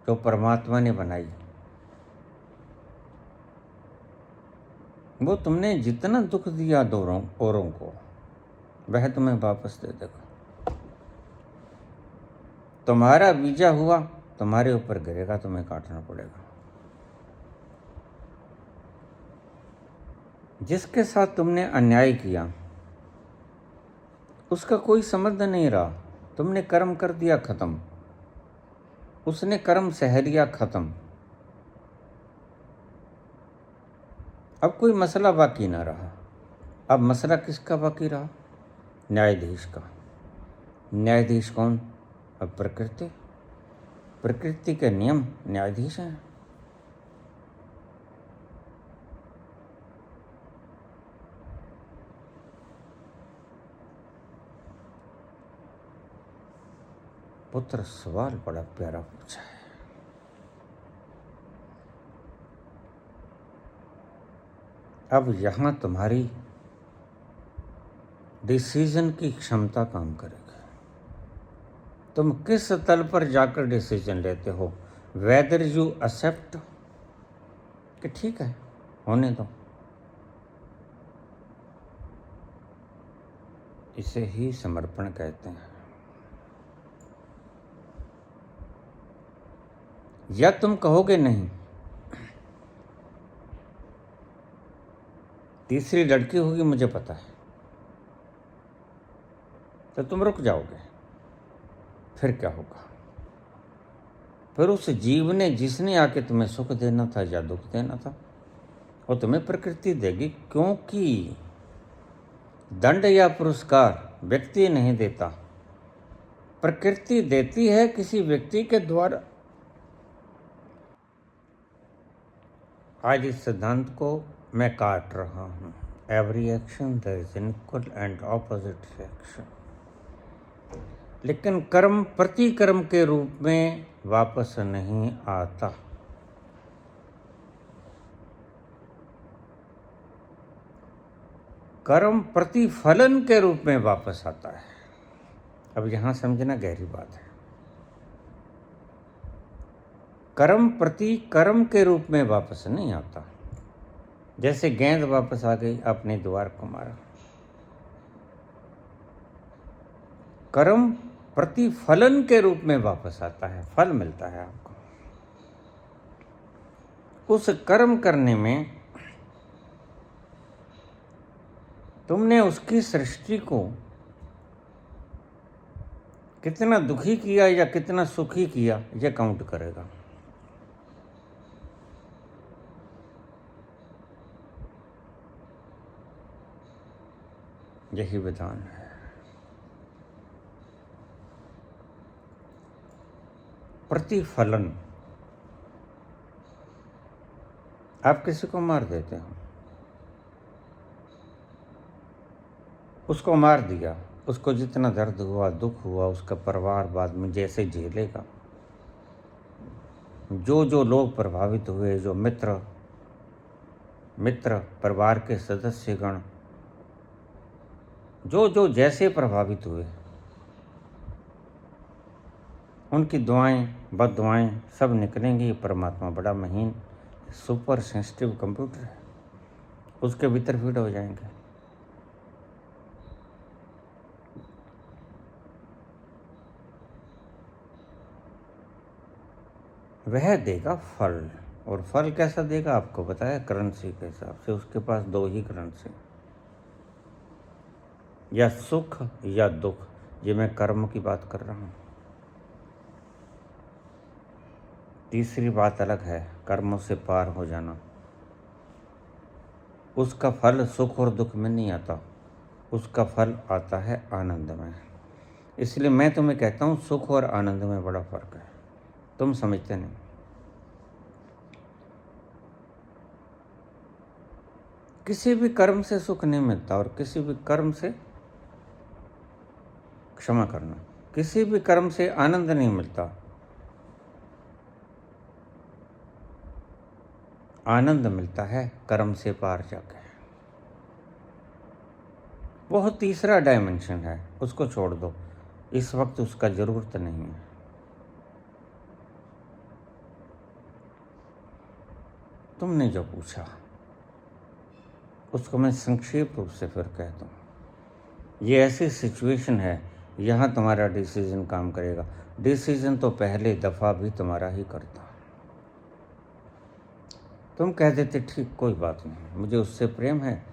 जो परमात्मा ने बनाई, वो तुमने जितना दुख दिया औरों को, वह तुम्हें वापस दे देगा। तुम्हारा बीजा हुआ तुम्हारे ऊपर गिरेगा, तुम्हें काटना पड़ेगा। जिसके साथ तुमने अन्याय किया उसका कोई संबंध नहीं रहा। तुमने कर्म कर दिया, खत्म। उसने कर्म सह लिया, खत्म। अब कोई मसला बाकी ना रहा। अब मसला किसका बाकी रहा? न्यायाधीश का। न्यायाधीश कौन? अब प्रकृति। प्रकृति के नियम न्यायाधीश हैं। पुत्र सवाल बड़ा प्यारा पूछा है। अब यहां तुम्हारी डिसीजन की क्षमता काम करेगी। तुम किस तल पर जाकर डिसीजन लेते हो? वेदर यू एक्सेप्ट कि ठीक है होने दो, इसे ही समर्पण कहते हैं। या तुम कहोगे नहीं, तीसरी लड़की होगी मुझे पता है, तो तुम रुक जाओगे। फिर क्या होगा? फिर उस जीव ने, जिसने आके तुम्हें सुख देना था या दुख देना था, वो तुम्हें प्रकृति देगी, क्योंकि दंड या पुरस्कार व्यक्ति नहीं देता, प्रकृति देती है किसी व्यक्ति के द्वारा। आज इस सिद्धांत को मैं काट रहा हूं। Every action there is an equal and opposite reaction. लेकिन कर्म प्रतिकर्म के रूप में वापस नहीं आता। कर्म प्रतिफलन के रूप में वापस आता है। अब यहां समझना गहरी बात है। कर्म प्रतिकर्म के रूप में वापस नहीं आता। जैसे गेंद वापस आ गई, अपने द्वार को मारा। कर्म प्रतिफलन के रूप में वापस आता है, फल मिलता है आपको। उस कर्म करने में तुमने उसकी सृष्टि को कितना दुखी किया या कितना सुखी किया, यह काउंट करेगा। यही विधान है। प्रतिफलन। आप किसी को मार देते हो, उसको मार दिया, उसको जितना दर्द हुआ, दुख हुआ, उसका परिवार बाद में जैसे झेलेगा। जो जो लोग प्रभावित हुए, जो मित्र परिवार के सदस्यगण, जो जो जैसे प्रभावित हुए, उनकी दुआएं बद्दुआएं सब निकलेंगी। परमात्मा बड़ा महीन सुपर सेंसिटिव कंप्यूटर है, उसके भीतर फीड हो जाएंगे। वह देगा फल। और फल कैसा देगा आपको बताया? करेंसी के हिसाब से। उसके पास दो ही करेंसी, या सुख या दुख। ये मैं कर्म की बात कर रहा हूं। तीसरी बात अलग है, कर्मों से पार हो जाना। उसका फल सुख और दुख में नहीं आता, उसका फल आता है आनंद में। इसलिए मैं तुम्हें कहता हूं, सुख और आनंद में बड़ा फर्क है, तुम समझते नहीं। किसी भी कर्म से सुख नहीं मिलता, और किसी भी कर्म से, क्षमा करना, किसी भी कर्म से आनंद नहीं मिलता। आनंद मिलता है कर्म से पार जाकर। वह तीसरा डायमेंशन है, उसको छोड़ दो, इस वक्त उसका जरूरत नहीं है। तुमने जो पूछा उसको मैं संक्षेप रूप से फिर कहता हूँ। ये ऐसी सिचुएशन है, यहाँ तुम्हारा डिसीजन काम करेगा। डिसीजन तो पहले दफ़ा भी तुम्हारा ही करता। तुम कह देते ठीक, कोई बात नहीं, मुझे उससे प्रेम है,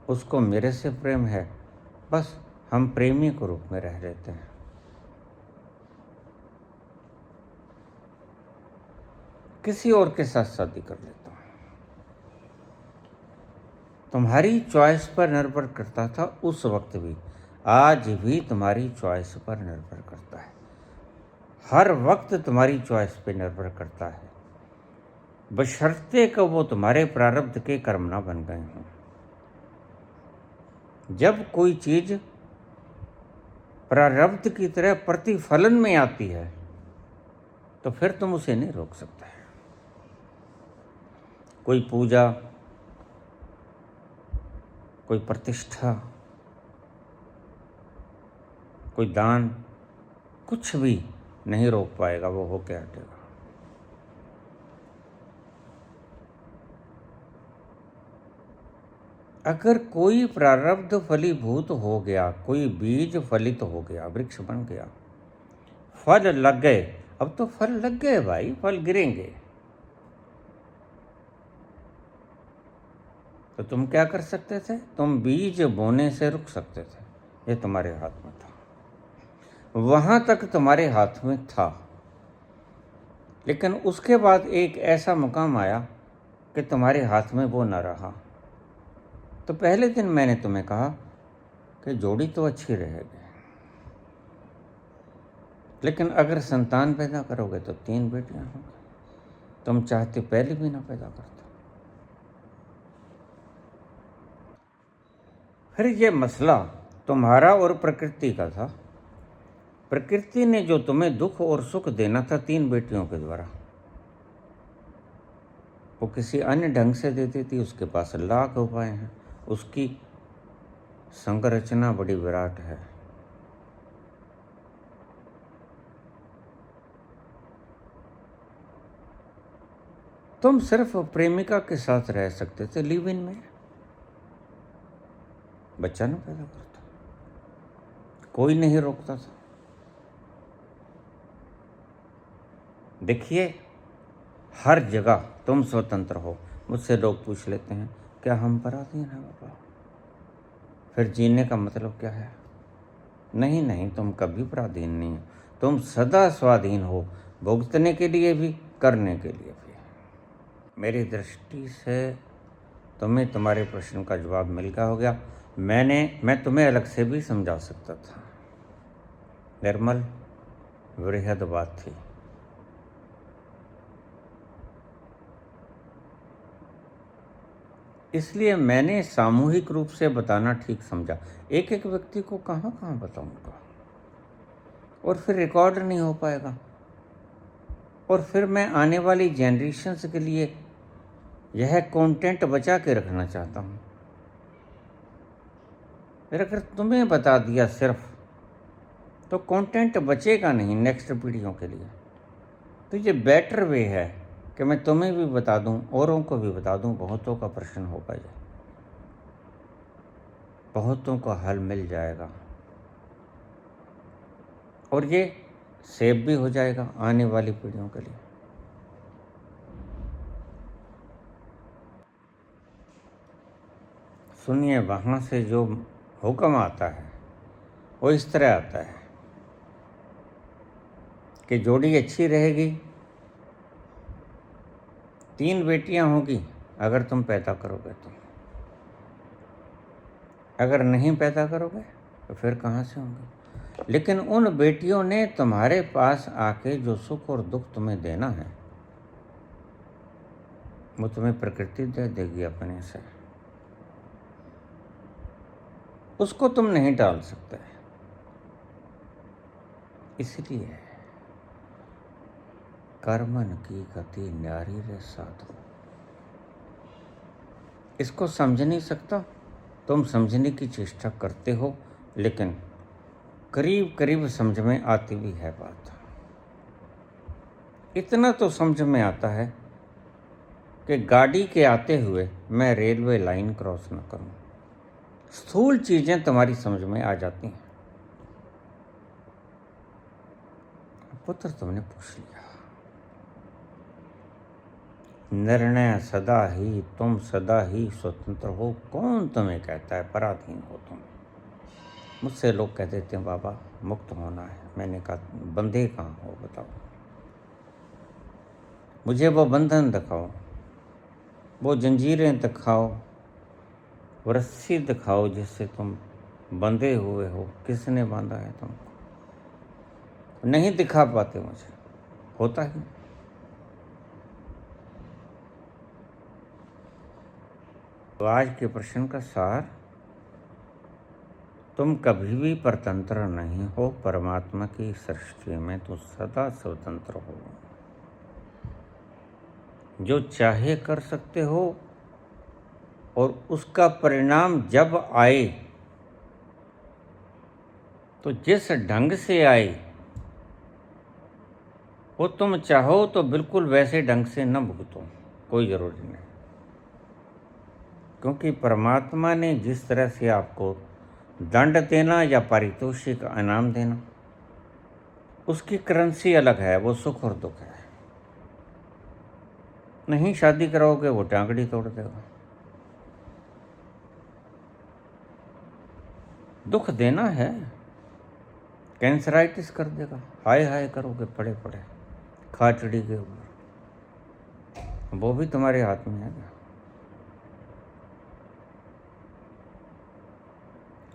उसको मेरे से प्रेम है, बस हम प्रेमी के रूप में रह लेते हैं। किसी और के साथ शादी कर लेता हूँ। तुम्हारी चॉइस पर निर्भर करता था उस वक्त भी, आज भी तुम्हारी चॉइस पर निर्भर करता है, हर वक्त तुम्हारी चॉइस पे निर्भर करता है, बशर्ते कि वो तुम्हारे प्रारब्ध के कर्म ना बन गए हों। जब कोई चीज प्रारब्ध की तरह प्रतिफलन में आती है तो फिर तुम उसे नहीं रोक सकते। कोई पूजा, कोई प्रतिष्ठा, कोई दान, कुछ भी नहीं रोक पाएगा, वो होके हटेगा। अगर कोई प्रारब्ध फलीभूत हो गया, कोई बीज फलित हो गया, वृक्ष बन गया, फल लग गए, अब तो फल लग गए भाई, फल गिरेंगे, तो तुम क्या कर सकते थे? तुम बीज बोने से रुक सकते थे, ये तुम्हारे हाथ में था, वहां तक तुम्हारे हाथ में था। लेकिन उसके बाद एक ऐसा मुकाम आया कि तुम्हारे हाथ में वो न रहा। तो पहले दिन मैंने तुम्हें कहा कि जोड़ी तो अच्छी रहेगी, लेकिन अगर संतान पैदा करोगे तो 3 बेटियां होंगी, तुम चाहते पहले भी ना पैदा करते। फिर ये मसला तुम्हारा और प्रकृति का था। प्रकृति ने जो तुम्हें दुख और सुख देना था 3 बेटियों के द्वारा, वो किसी अन्य ढंग से देती थी, उसके पास लाख उपाय हैं, उसकी संरचना बड़ी विराट है। तुम सिर्फ प्रेमिका के साथ रह सकते थे, लिव इन में, बच्चा ना पैदा करता, कोई नहीं रोकता था। देखिए, हर जगह तुम स्वतंत्र हो। मुझसे लोग पूछ लेते हैं, क्या हम पराधीन हैं बाबा? फिर जीने का मतलब क्या है? नहीं नहीं, तुम कभी पराधीन नहीं हो, तुम सदा स्वाधीन हो, भुगतने के लिए भी, करने के लिए भी। मेरी दृष्टि से तुम्हें तुम्हारे प्रश्न का जवाब मिल गया हो गया। मैं तुम्हें अलग से भी समझा सकता था। निर्मल वृहद बात थी। इसलिए मैंने सामूहिक रूप से बताना ठीक समझा। एक एक व्यक्ति को कहाँ कहाँ बताऊंगा, और फिर रिकॉर्ड नहीं हो पाएगा, और फिर मैं आने वाली जनरेशन्स के लिए यह कंटेंट बचा के रखना चाहता हूँ। फिर अगर तुम्हें बता दिया सिर्फ, तो कंटेंट बचेगा नहीं नेक्स्ट पीढ़ियों के लिए। तो ये बेटर वे है कि मैं तुम्हें भी बता दूं, औरों को भी बता दूं, बहुतों का प्रश्न हो पाए, बहुतों को हल मिल जाएगा, और ये सेव भी हो जाएगा आने वाली पीढ़ियों के लिए। सुनिए, वहाँ से जो हुक्म आता है वो इस तरह आता है कि जोड़ी अच्छी रहेगी, 3 बेटियां होगी अगर तुम पैदा करोगे तो, अगर नहीं पैदा करोगे तो फिर कहाँ से होंगे? लेकिन उन बेटियों ने तुम्हारे पास आके जो सुख और दुख तुम्हें देना है, वो तुम्हें प्रकृति दे देगी अपने से, उसको तुम नहीं टाल सकते। इसलिए कर्मन की गति न्यारी रे साधु, इसको समझ नहीं सकता। तुम समझने की चेष्टा करते हो, लेकिन करीब करीब समझ में आती भी है बात। इतना तो समझ में आता है कि गाड़ी के आते हुए मैं रेलवे लाइन क्रॉस न करूं। स्थूल चीजें तुम्हारी समझ में आ जाती हैं। पुत्र, तुमने पूछ लिया, निर्णय सदा ही, तुम सदा ही स्वतंत्र हो। कौन तुम्हें कहता है पराधीन हो तुम? मुझसे लोग कह देते हैं, बाबा मुक्त होना है। मैंने कहा, बंधे कहाँ हो बताओ, मुझे वो बंधन दिखाओ, वो जंजीरें दिखाओ वो रस्सी दिखाओ जिससे तुम बंधे हुए हो, किसने बांधा है तुमको? नहीं दिखा पाते मुझे, होता ही नहीं। तो आज के प्रश्न का सार, तुम कभी भी परतंत्र नहीं हो। परमात्मा की सृष्टि में तो सदा स्वतंत्र हो। जो चाहे कर सकते हो, और उसका परिणाम जब आए तो जिस ढंग से आए, वो तुम चाहो तो बिल्कुल वैसे ढंग से न भुगतो, कोई ज़रूरी नहीं। क्योंकि परमात्मा ने जिस तरह से आपको दंड देना या पारितोषिक इनाम देना, उसकी करेंसी अलग है, वो सुख और दुख है। नहीं शादी कराओगे वो टांगड़ी तोड़ देगा। दुख देना है, कैंसराइटिस कर देगा, हाय हाय करोगे पड़े पड़े खाचड़ी के ऊपर, वो भी तुम्हारे हाथ में है ना।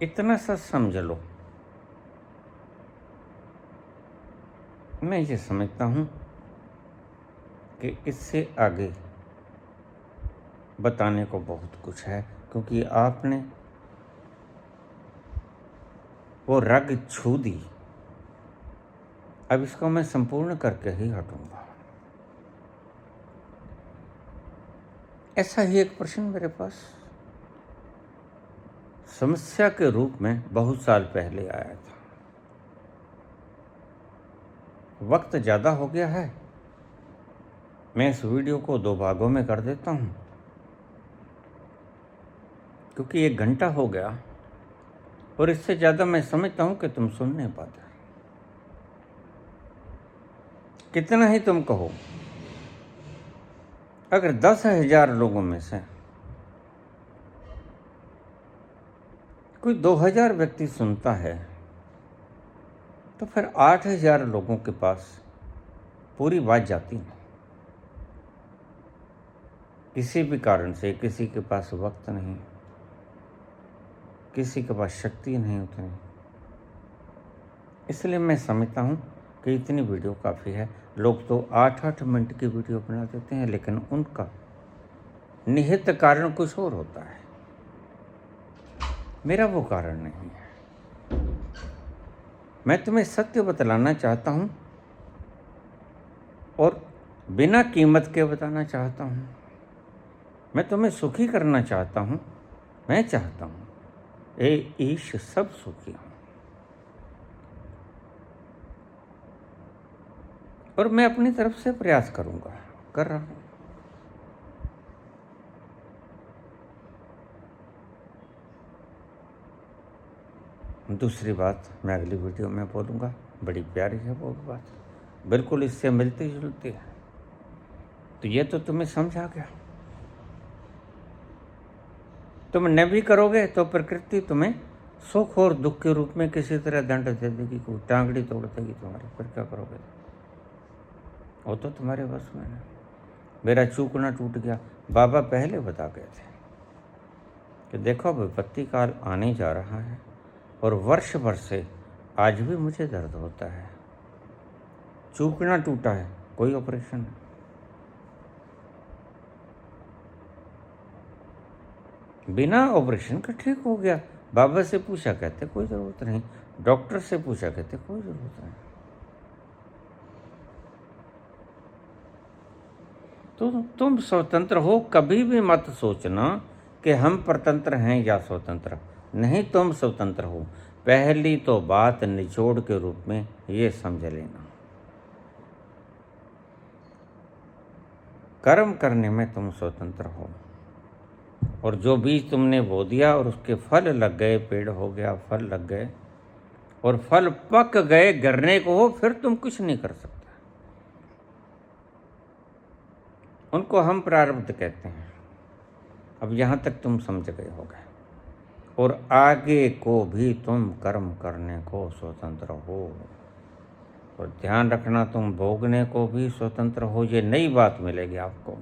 इतना सा समझ लो। मैं ये समझता हूँ कि इससे आगे बताने को बहुत कुछ है, क्योंकि आपने वो रग छू दी। अब इसको मैं संपूर्ण करके ही हटूंगा। ऐसा ही एक प्रश्न मेरे पास समस्या के रूप में बहुत साल पहले आया था। वक्त ज़्यादा हो गया है, मैं इस वीडियो को 2 भागों में कर देता हूँ, क्योंकि 1 घंटा हो गया और इससे ज़्यादा मैं समझता हूँ कि तुम सुन नहीं पाते। कितना ही तुम कहो, अगर 10,000 लोगों में से कोई 2,000 व्यक्ति सुनता है, तो फिर 8,000 लोगों के पास पूरी बात जाती नहीं। किसी भी कारण से किसी के पास वक्त नहीं, किसी के पास शक्ति नहीं उतनी, इसलिए मैं समझता हूँ कि इतनी वीडियो काफ़ी है। लोग तो 8-8 मिनट की वीडियो बना देते हैं, लेकिन उनका निहित कारण कुछ और होता है। मेरा वो कारण नहीं है। मैं तुम्हें सत्य बतलाना चाहता हूँ और बिना कीमत के बताना चाहता हूँ। मैं तुम्हें सुखी करना चाहता हूँ। मैं चाहता हूँ ए ईश सब सुखी हूँ, और मैं अपनी तरफ से प्रयास करूँगा, कर रहा हूँ। दूसरी बात मैं अगली वीडियो में बोलूँगा, बड़ी प्यारी है वो बात, बिल्कुल इससे मिलती जुलती है। तो ये तो तुम्हें समझ आ गया। तुम न भी करोगे तो प्रकृति तुम्हें सुख और दुख के रूप में किसी तरह दंड दे देगी, कोई टांगड़ी तोड़ देगी तुम्हारी, फिर क्या करोगे? वो तो तुम्हारे बस में है। मेरा चूकना टूट गया, बाबा पहले बता गए थे कि देखो विपत्ति काल आने जा रहा है, और वर्ष भर से आज भी मुझे दर्द होता है। चूकना टूटा है, कोई ऑपरेशन नहीं। बिना ऑपरेशन का ठीक हो गया। बाबा से पूछा, कहते कोई ज़रूरत नहीं। डॉक्टर से पूछा, कहते कोई ज़रूरत नहीं। तो तुम स्वतंत्र हो। कभी भी मत सोचना कि हम परतंत्र हैं या स्वतंत्र नहीं। तुम स्वतंत्र हो। पहली तो बात निचोड़ के रूप में ये समझ लेना, कर्म करने में तुम स्वतंत्र हो, और जो बीज तुमने बो दिया और उसके फल लग गए, पेड़ हो गया, फल लग गए और फल पक गए, गिरने को हो, फिर तुम कुछ नहीं कर सकते। उनको हम प्रारब्ध कहते हैं। अब यहाँ तक तुम समझ गए होगे, और आगे को भी तुम कर्म करने को स्वतंत्र हो। और ध्यान रखना, तुम भोगने को भी स्वतंत्र हो। ये नई बात मिलेगी आपको।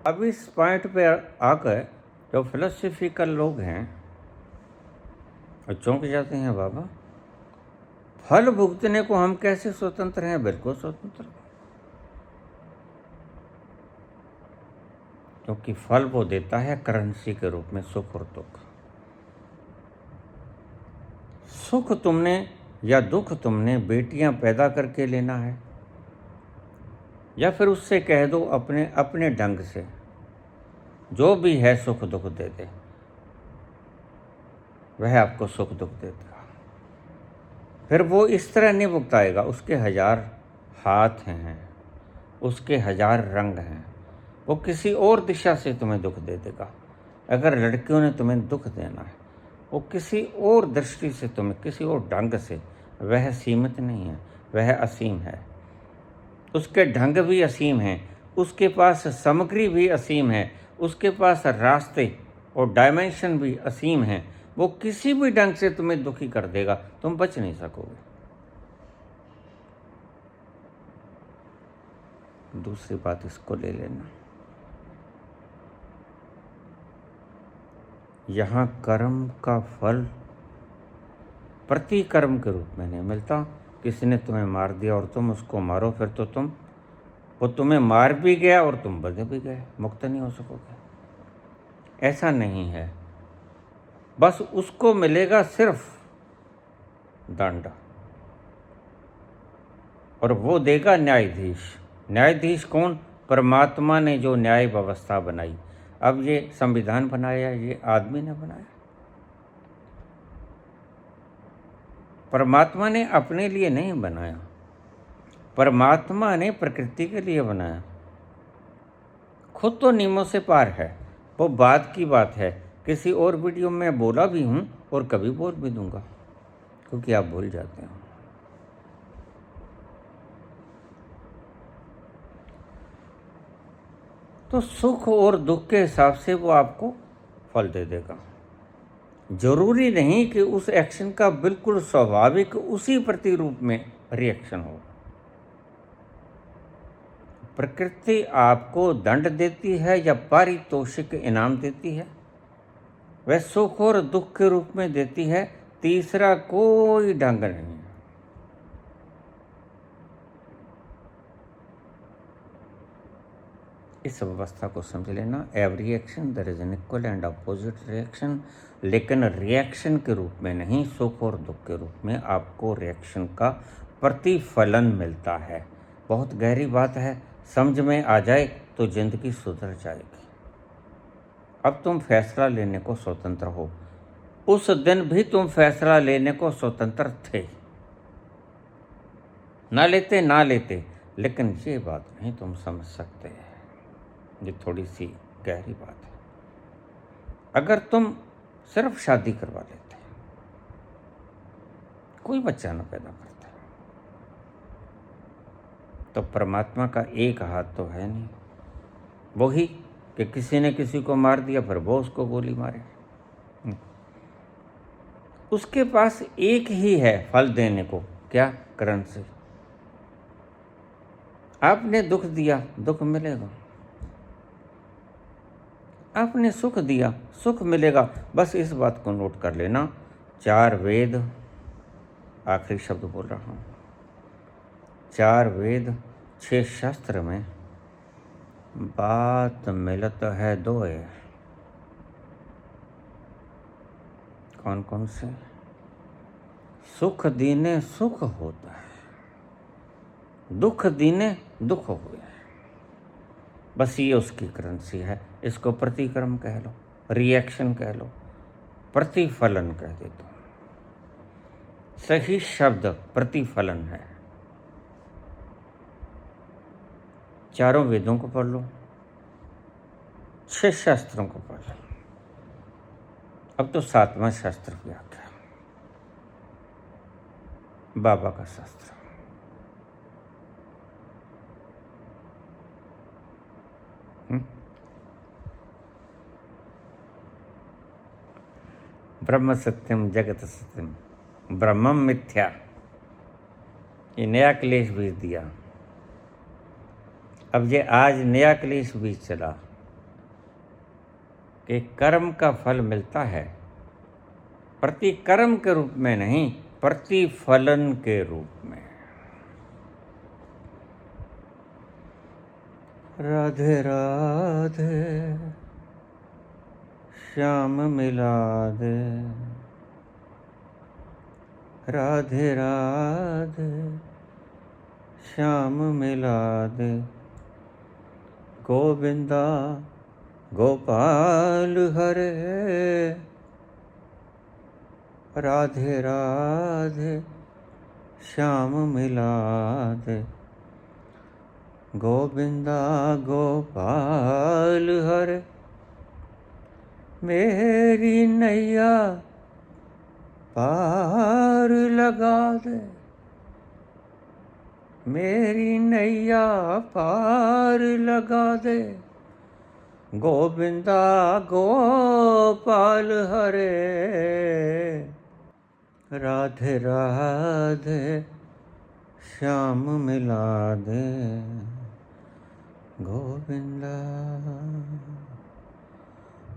अब इस पॉइंट पे आकर जो फिलोसफिकल लोग हैं और चौंक जाते हैं, बाबा फल भुगतने को हम कैसे स्वतंत्र हैं? बिल्कुल स्वतंत्र, क्योंकि फल वो देता है करेंसी के रूप में, सुख और दुख। सुख तुमने या दुख तुमने बेटियां पैदा करके लेना है, या फिर उससे कह दो अपने अपने ढंग से जो भी है सुख दुख दे दे, वह आपको सुख दुख देगा। फिर वो इस तरह नहीं भुगताएगा, उसके 1000 हाथ हैं, उसके 1000 रंग हैं, वो किसी और दिशा से तुम्हें दुख दे देगा। अगर लड़कियों ने तुम्हें दुख देना है, वो किसी और दृष्टि से तुम्हें, किसी और ढंग से, वह सीमित नहीं है, वह असीम है। उसके ढंग भी असीम हैं, उसके पास सामग्री भी असीम है, उसके पास रास्ते और डायमेंशन भी असीम हैं। वो किसी भी ढंग से तुम्हें दुखी कर देगा, तुम बच नहीं सकोगे। दूसरी बात इसको ले लेना, यहाँ कर्म का फल प्रतिकर्म के रूप में नहीं मिलता। किसी ने तुम्हें मार दिया और तुम उसको मारो, फिर तो वो तुम्हें मार भी गया और तुम बच भी गए, मुक्त नहीं हो सकोगे। ऐसा नहीं है, बस उसको मिलेगा सिर्फ दंड, और वो देगा न्यायाधीश। न्यायाधीश कौन? परमात्मा ने जो न्याय व्यवस्था बनाई। अब ये संविधान बनाया, ये आदमी ने बनाया। परमात्मा ने अपने लिए नहीं बनाया, परमात्मा ने प्रकृति के लिए बनाया। खुद तो नियमों से पार है, वो बात की बात है। किसी और वीडियो में बोला भी हूँ और कभी बोल भी दूंगा, क्योंकि आप भूल जाते हो। तो सुख और दुख के हिसाब से वो आपको फल दे देगा। जरूरी नहीं कि उस एक्शन का बिल्कुल स्वाभाविक उसी प्रतिरूप में रिएक्शन हो। प्रकृति आपको दंड देती है या पारितोषिक इनाम देती है, वह सुख और दुख के रूप में देती है। तीसरा कोई ढंग नहीं। इस व्यवस्था को समझ लेना। Every action there is an equal and opposite reaction, लेकिन रिएक्शन के रूप में नहीं, सुख और दुख के रूप में आपको रिएक्शन का प्रतिफलन मिलता है। बहुत गहरी बात है, समझ में आ जाए तो जिंदगी सुधर जाएगी। अब तुम फैसला लेने को स्वतंत्र हो। उस दिन भी तुम फैसला लेने को स्वतंत्र थे, ना लेते, लेकिन ये बात नहीं तुम समझ सकते। ये थोड़ी सी गहरी बात है। अगर तुम सिर्फ शादी करवा लेते, कोई बच्चा न पैदा करता, तो परमात्मा का एक हाथ तो है नहीं। वही कि किसी ने किसी को मार दिया, फिर वो उसको गोली मारे। उसके पास एक ही है फल देने को, क्या? करेंसी। आपने दुख दिया, दुख मिलेगा। आपने सुख दिया, सुख मिलेगा। बस इस बात को नोट कर लेना। 4 वेद, आखिरी शब्द बोल रहा हूँ, 4 वेद 6 शास्त्र में बात मिलत है 2। कौन कौन से? सुख दीने सुख होता है, दुख दीने दुख हुए। बस ये उसकी करेंसी है। इसको प्रतिक्रम कह लो, रिएक्शन कह लो, प्रतिफलन कह दे दो। सही शब्द प्रतिफलन है। चारों वेदों को पढ़ लो, 6 शास्त्रों को पढ़ लो। अब तो 7वां शास्त्र भी आ गया, बाबा का शास्त्र। ब्रह्म सत्यम जगत सत्यम, ब्रह्मम मिथ्या। ये नया क्लेश बीज दिया। अब ये आज नया क्लेश बीज चला। कि कर्म का फल मिलता है प्रतिकर्म के रूप में नहीं, प्रतिफलन के रूप में। राधे राधे श्याम मिला दे, राधे राधे श्याम मिला दे, गोविंदा गोपाल हरे, राधे राधे श्याम मिला दे, गोविंदा गोपाल हरे, मेरी नैया पार लगा दे, मेरी नैया पार लगा दे, गोविंदा गोपाल हरे, राधे राधे श्याम मिला दे, गोविंदा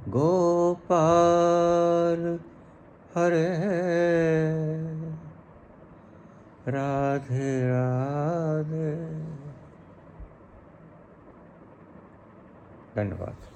गोपाल हरे, राधे राधे। धन्यवाद।